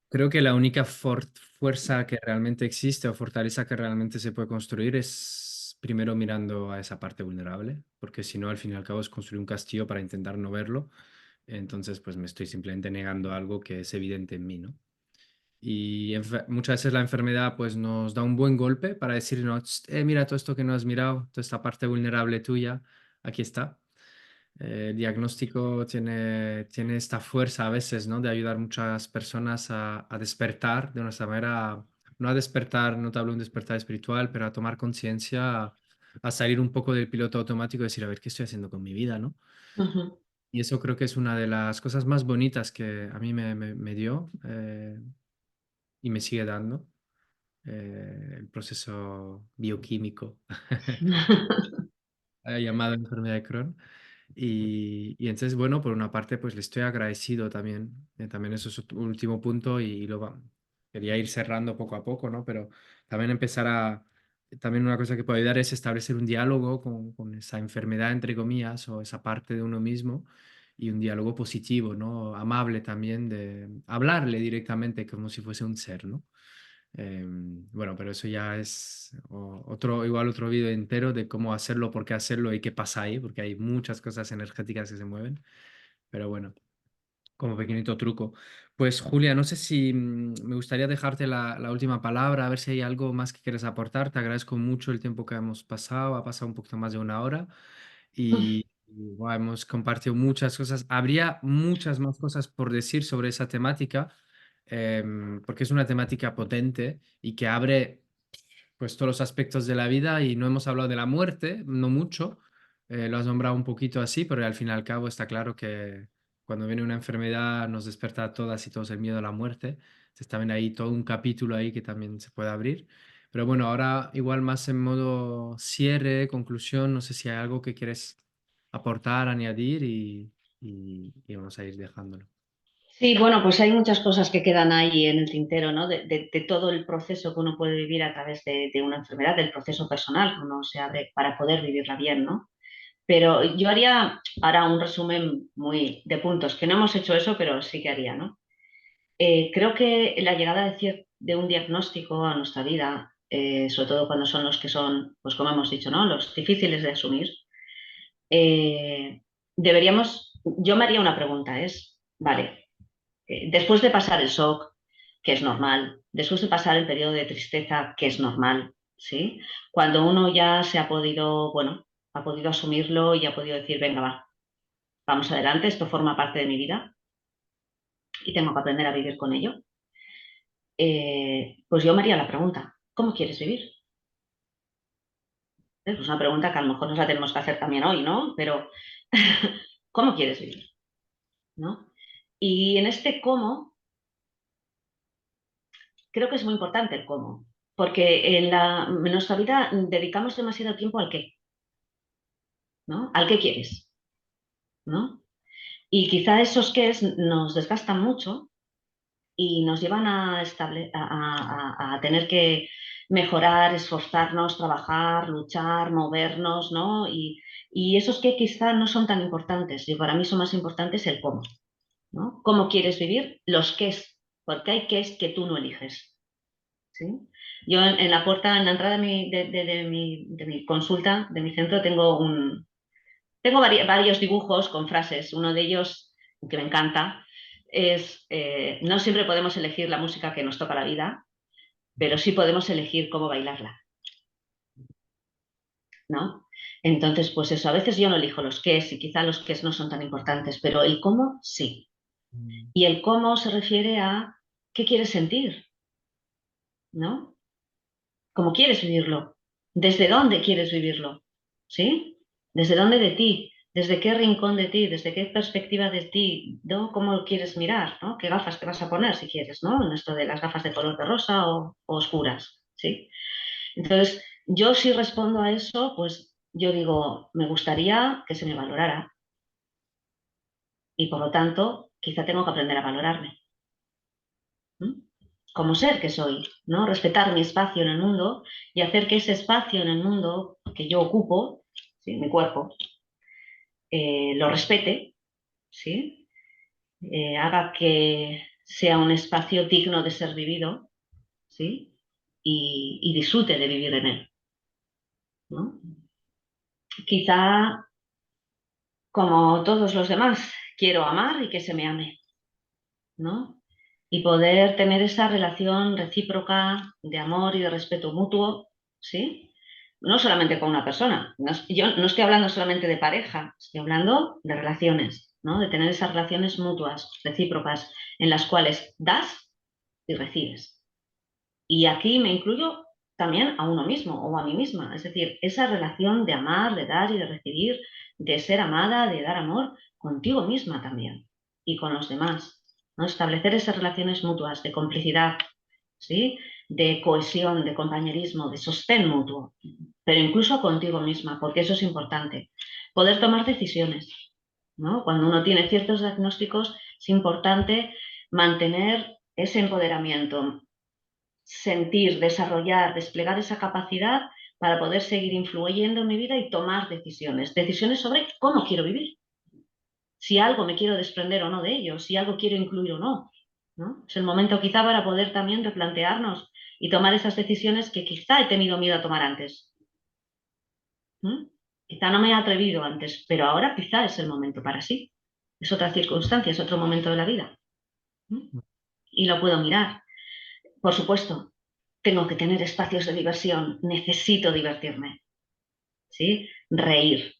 Creo que la única fuerza que realmente existe o fortaleza que realmente se puede construir es primero mirando a esa parte vulnerable, porque si no, al fin y al cabo es construir un castillo para intentar no verlo. Entonces, pues me estoy simplemente negando algo que es evidente en mí, ¿no? Y muchas veces la enfermedad pues nos da un buen golpe para decirnos, mira todo esto que no has mirado, toda esta parte vulnerable tuya, aquí está. El diagnóstico tiene esta fuerza a veces, ¿no? De ayudar a muchas personas a despertar de nuestra manera, no a despertar, no te hablo de un despertar espiritual, pero a tomar conciencia, a salir un poco del piloto automático y decir, a ver, ¿qué estoy haciendo con mi vida, ¿no? ujú. Y eso creo que es una de las cosas más bonitas que a mí me dio y me sigue dando el proceso bioquímico llamado enfermedad de Crohn. Y entonces, bueno, por una parte, pues le estoy agradecido también. También eso es otro último punto y quería ir cerrando poco a poco, ¿no? Pero también empezar también una cosa que puede ayudar es establecer un diálogo con esa enfermedad, entre comillas, o esa parte de uno mismo y un diálogo positivo, ¿no? Amable también, de hablarle directamente como si fuese un ser, ¿no? Bueno, pero eso ya es igual otro vídeo entero de cómo hacerlo, por qué hacerlo y qué pasa ahí, porque hay muchas cosas energéticas que se mueven. Pero bueno, como pequeñito truco. Pues Julia, no sé si me gustaría dejarte la última palabra, a ver si hay algo más que quieres aportar. Te agradezco mucho el tiempo que hemos pasado, ha pasado un poquito más de una hora y hemos compartido muchas cosas. Habría muchas más cosas por decir sobre esa temática, porque es una temática potente y que abre pues todos los aspectos de la vida y no hemos hablado de la muerte, no mucho, lo has nombrado un poquito así, pero al fin y al cabo está claro que cuando viene una enfermedad nos despierta a todas y todos el miedo a la muerte, Entonces también hay todo un capítulo ahí que también se puede abrir. Pero bueno, ahora igual más en modo cierre, conclusión, no sé si hay algo que quieres aportar, añadir y vamos a ir dejándolo. Sí, bueno, pues hay muchas cosas que quedan ahí en el tintero, ¿no? De todo el proceso que uno puede vivir a través de una enfermedad, del proceso personal que uno se abre para poder vivirla bien, ¿no? Pero yo haría ahora un resumen muy de puntos, que no hemos hecho eso, pero sí que haría, ¿no? Creo que la llegada de un diagnóstico a nuestra vida, sobre todo cuando son los que son, pues como hemos dicho, ¿no? Los difíciles de asumir, yo me haría una pregunta, vale, después de pasar el shock, que es normal, después de pasar el periodo de tristeza, que es normal, ¿sí? Cuando uno ya se ha podido, bueno, ha podido asumirlo y ha podido decir, venga, va, vamos adelante, esto forma parte de mi vida y tengo que aprender a vivir con ello. Pues yo me haría la pregunta, ¿cómo quieres vivir? Es una pregunta que a lo mejor nos la tenemos que hacer también hoy, ¿no? Pero, ¿cómo quieres vivir? ¿No? Y en este cómo, creo que es muy importante el cómo, porque en nuestra vida dedicamos demasiado tiempo al qué, ¿no? Al qué quieres, ¿no? Y quizá esos qués nos desgastan mucho y nos llevan a tener que mejorar, esforzarnos, trabajar, luchar, movernos, ¿no? Y esos que quizá no son tan importantes, y para mí son más importantes el cómo, ¿no? ¿Cómo quieres vivir? Los qués, porque hay qués que tú no eliges, ¿sí? Yo en la puerta, en la entrada de mi consulta, de mi centro, tengo varios dibujos con frases. Uno de ellos, que me encanta, es, no siempre podemos elegir la música que nos toca la vida, pero sí podemos elegir cómo bailarla, ¿no? Entonces, pues eso, a veces yo no elijo los qués y quizá los qués no son tan importantes, pero el cómo sí. Mm. Y el cómo se refiere a qué quieres sentir, ¿no? ¿Cómo quieres vivirlo? ¿Desde dónde quieres vivirlo? ¿Sí? ¿Desde dónde de ti? ¿Desde qué rincón de ti? ¿Desde qué perspectiva de ti? ¿No? ¿Cómo lo quieres mirar? ¿No? ¿Qué gafas te vas a poner si quieres? ¿No? En esto de las gafas de color de rosa o oscuras. ¿Sí? Entonces, yo si respondo a eso, pues yo digo, me gustaría que se me valorara y por lo tanto, quizá tengo que aprender a valorarme. ¿Mm? Como ser que soy, ¿no? Respetar mi espacio en el mundo y hacer que ese espacio en el mundo que yo ocupo, ¿sí? Mi cuerpo, lo respete, ¿sí? Haga que sea un espacio digno de ser vivido, ¿sí? Y disfrute de vivir en él, ¿no? Quizá, como todos los demás, quiero amar y que se me ame, ¿no? Y poder tener esa relación recíproca de amor y de respeto mutuo, ¿sí? No solamente con una persona. Yo no estoy hablando solamente de pareja, estoy hablando de relaciones, ¿no? De tener esas relaciones mutuas, recíprocas, en las cuales das y recibes. Y aquí me incluyo también a uno mismo o a mí misma, es decir, esa relación de amar, de dar y de recibir, de ser amada, de dar amor contigo misma también y con los demás, ¿no? Establecer esas relaciones mutuas de complicidad, ¿sí? De cohesión, de compañerismo, de sostén mutuo, pero incluso contigo misma, porque eso es importante. Poder tomar decisiones, ¿no? Cuando uno tiene ciertos diagnósticos, es importante mantener ese empoderamiento, sentir, desarrollar, desplegar esa capacidad para poder seguir influyendo en mi vida y tomar decisiones. Decisiones sobre cómo quiero vivir, si algo me quiero desprender o no de ello, si algo quiero incluir o no, ¿no? Es el momento quizá para poder también replantearnos y tomar esas decisiones que quizá he tenido miedo a tomar antes. ¿Mm? Quizá no me he atrevido antes, pero ahora quizá es el momento para sí. Es otra circunstancia, es otro momento de la vida. ¿Mm? Y lo puedo mirar. Por supuesto, tengo que tener espacios de diversión, necesito divertirme, ¿sí? Reír,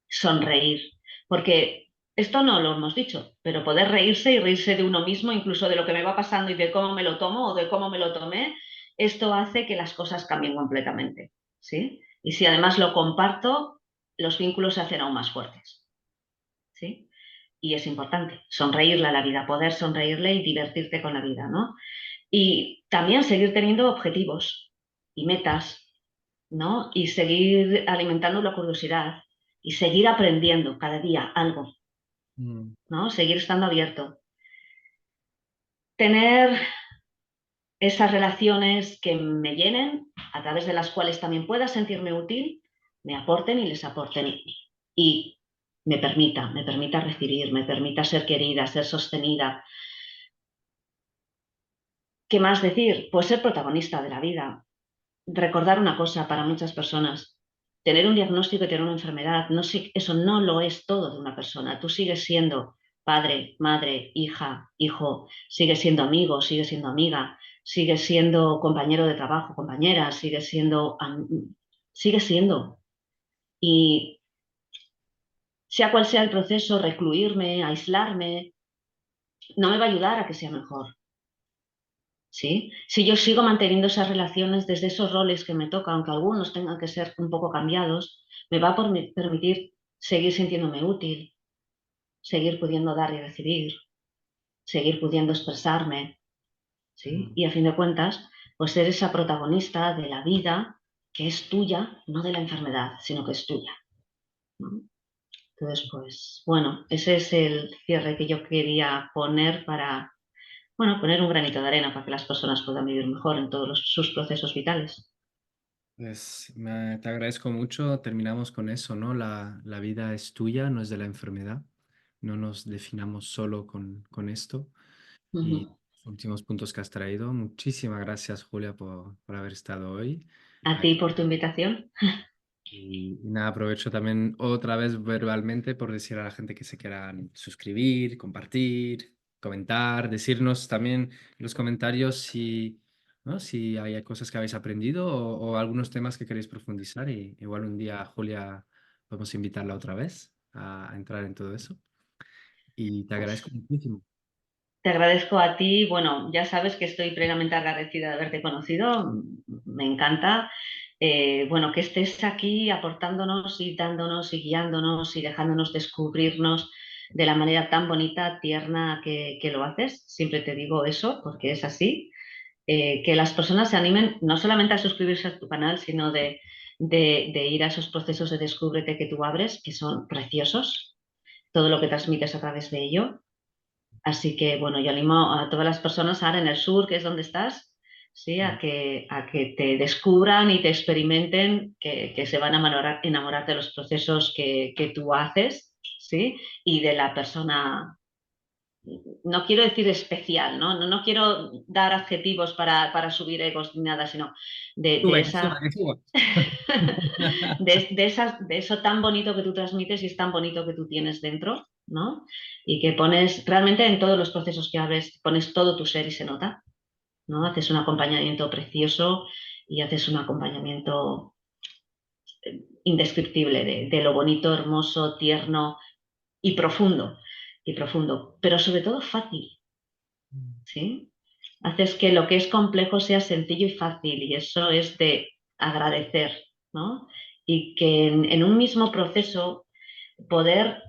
sonreír, porque esto no lo hemos dicho, pero poder reírse y reírse de uno mismo, incluso de lo que me va pasando y de cómo me lo tomo o de cómo me lo tomé, esto hace que las cosas cambien completamente, ¿sí? Y si además lo comparto, los vínculos se hacen aún más fuertes, ¿sí? Y es importante sonreírle a la vida, poder sonreírle y divertirte con la vida, ¿no? Y también seguir teniendo objetivos y metas, ¿no? Y seguir alimentando la curiosidad y seguir aprendiendo cada día algo, Mm, ¿no? Seguir estando abierto. Tener esas relaciones que me llenen, a través de las cuales también pueda sentirme útil, me aporten y les aporten. Y me permita recibir, me permita ser querida, ser sostenida. ¿Qué más decir? Pues ser protagonista de la vida. Recordar una cosa para muchas personas. Tener un diagnóstico y tener una enfermedad, no, eso no lo es todo de una persona. Tú sigues siendo padre, madre, hija, hijo, sigues siendo amigo, sigues siendo amiga, sigues siendo compañero de trabajo, compañera, sigues siendo. Y sea cual sea el proceso, recluirme, aislarme, no me va a ayudar a que sea mejor. ¿Sí? Si yo sigo manteniendo esas relaciones desde esos roles que me toca, aunque algunos tengan que ser un poco cambiados, me va a permitir seguir sintiéndome útil, seguir pudiendo dar y recibir, seguir pudiendo expresarme, ¿sí? mm. Y a fin de cuentas, pues ser esa protagonista de la vida que es tuya, no de la enfermedad, sino que es tuya, ¿no? Entonces, pues bueno, ese es el cierre que yo quería poner para, bueno, poner un granito de arena para que las personas puedan vivir mejor en todos sus procesos vitales. Pues te agradezco mucho. Terminamos con eso, ¿no? La vida es tuya, no es de la enfermedad. No nos definamos solo con esto. Y Ujú. los últimos puntos que has traído. Muchísimas gracias, Julia, por haber estado hoy A ti aquí. por tu invitación. Y nada, aprovecho también otra vez verbalmente por decir a la gente que se quieran suscribir, compartir, comentar, decirnos también en los comentarios si, ¿no? Si hay cosas que habéis aprendido o algunos temas que queréis profundizar. Y igual un día, Julia, podemos invitarla otra vez a entrar en todo eso. Y te agradezco Pues muchísimo. te agradezco a ti. Bueno, ya sabes que estoy plenamente agradecida de haberte conocido. Me encanta. Bueno, que estés aquí aportándonos y dándonos y guiándonos y dejándonos descubrirnos de la manera tan bonita, tierna que lo haces. Siempre te digo eso porque es así. Que las personas se animen no solamente a suscribirse a tu canal, sino de ir a esos procesos de descúbrete que tú abres, que son preciosos, todo lo que transmites a través de ello. Así que, bueno, yo animo a todas las personas ahora en el sur, que es donde estás, ¿sí? Mm. A que te descubran y te experimenten, que se van a enamorar de los procesos que tú haces, ¿sí? Y de la persona, no quiero decir especial, ¿no? No quiero dar adjetivos para subir egos ni nada, sino de Sube, que suba, esa que suba. de eso tan bonito que tú transmites y es tan bonito que tú tienes dentro, ¿no? Y que pones realmente en todos los procesos que abres, pones todo tu ser y se nota, ¿no? Haces un acompañamiento precioso y haces un acompañamiento indescriptible de lo bonito, hermoso, tierno y profundo, pero sobre todo fácil, ¿sí? Haces que lo que es complejo sea sencillo y fácil y eso es de agradecer, ¿no? Y que en un mismo proceso poder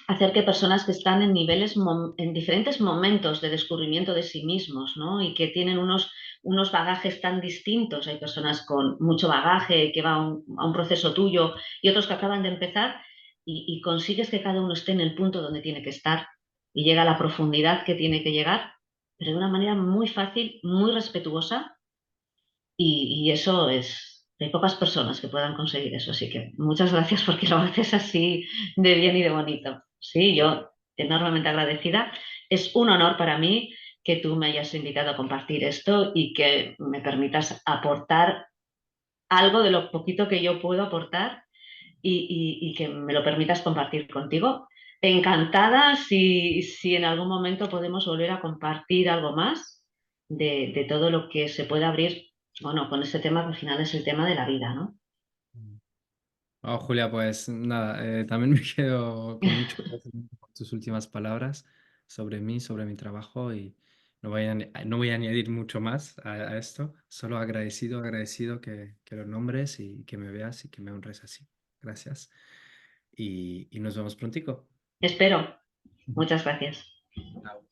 hacer que personas que están en en diferentes momentos de descubrimiento de sí mismos, ¿no? Y que tienen unos bagajes tan distintos. Hay personas con mucho bagaje que va a un proceso tuyo y otros que acaban de empezar y consigues que cada uno esté en el punto donde tiene que estar y llega a la profundidad que tiene que llegar, pero de una manera muy fácil, muy respetuosa y eso es, hay pocas personas que puedan conseguir eso, así que muchas gracias porque lo haces así de bien y de bonito. Sí, yo enormemente agradecida. Es un honor para mí que tú me hayas invitado a compartir esto y que me permitas aportar algo de lo poquito que yo puedo aportar y que me lo permitas compartir contigo. Encantada si en algún momento podemos volver a compartir algo más de todo lo que se puede abrir, bueno, con este tema que al final es el tema de la vida, ¿no? Oh, Julia, pues nada, también me quedo con mucho agradecimiento por tus últimas palabras sobre mí, sobre mi trabajo y no voy a añadir mucho más a esto, solo agradecido, agradecido que lo nombres y que me veas y que me honres así. Gracias y nos vemos prontico. Espero. Muchas gracias. Chao.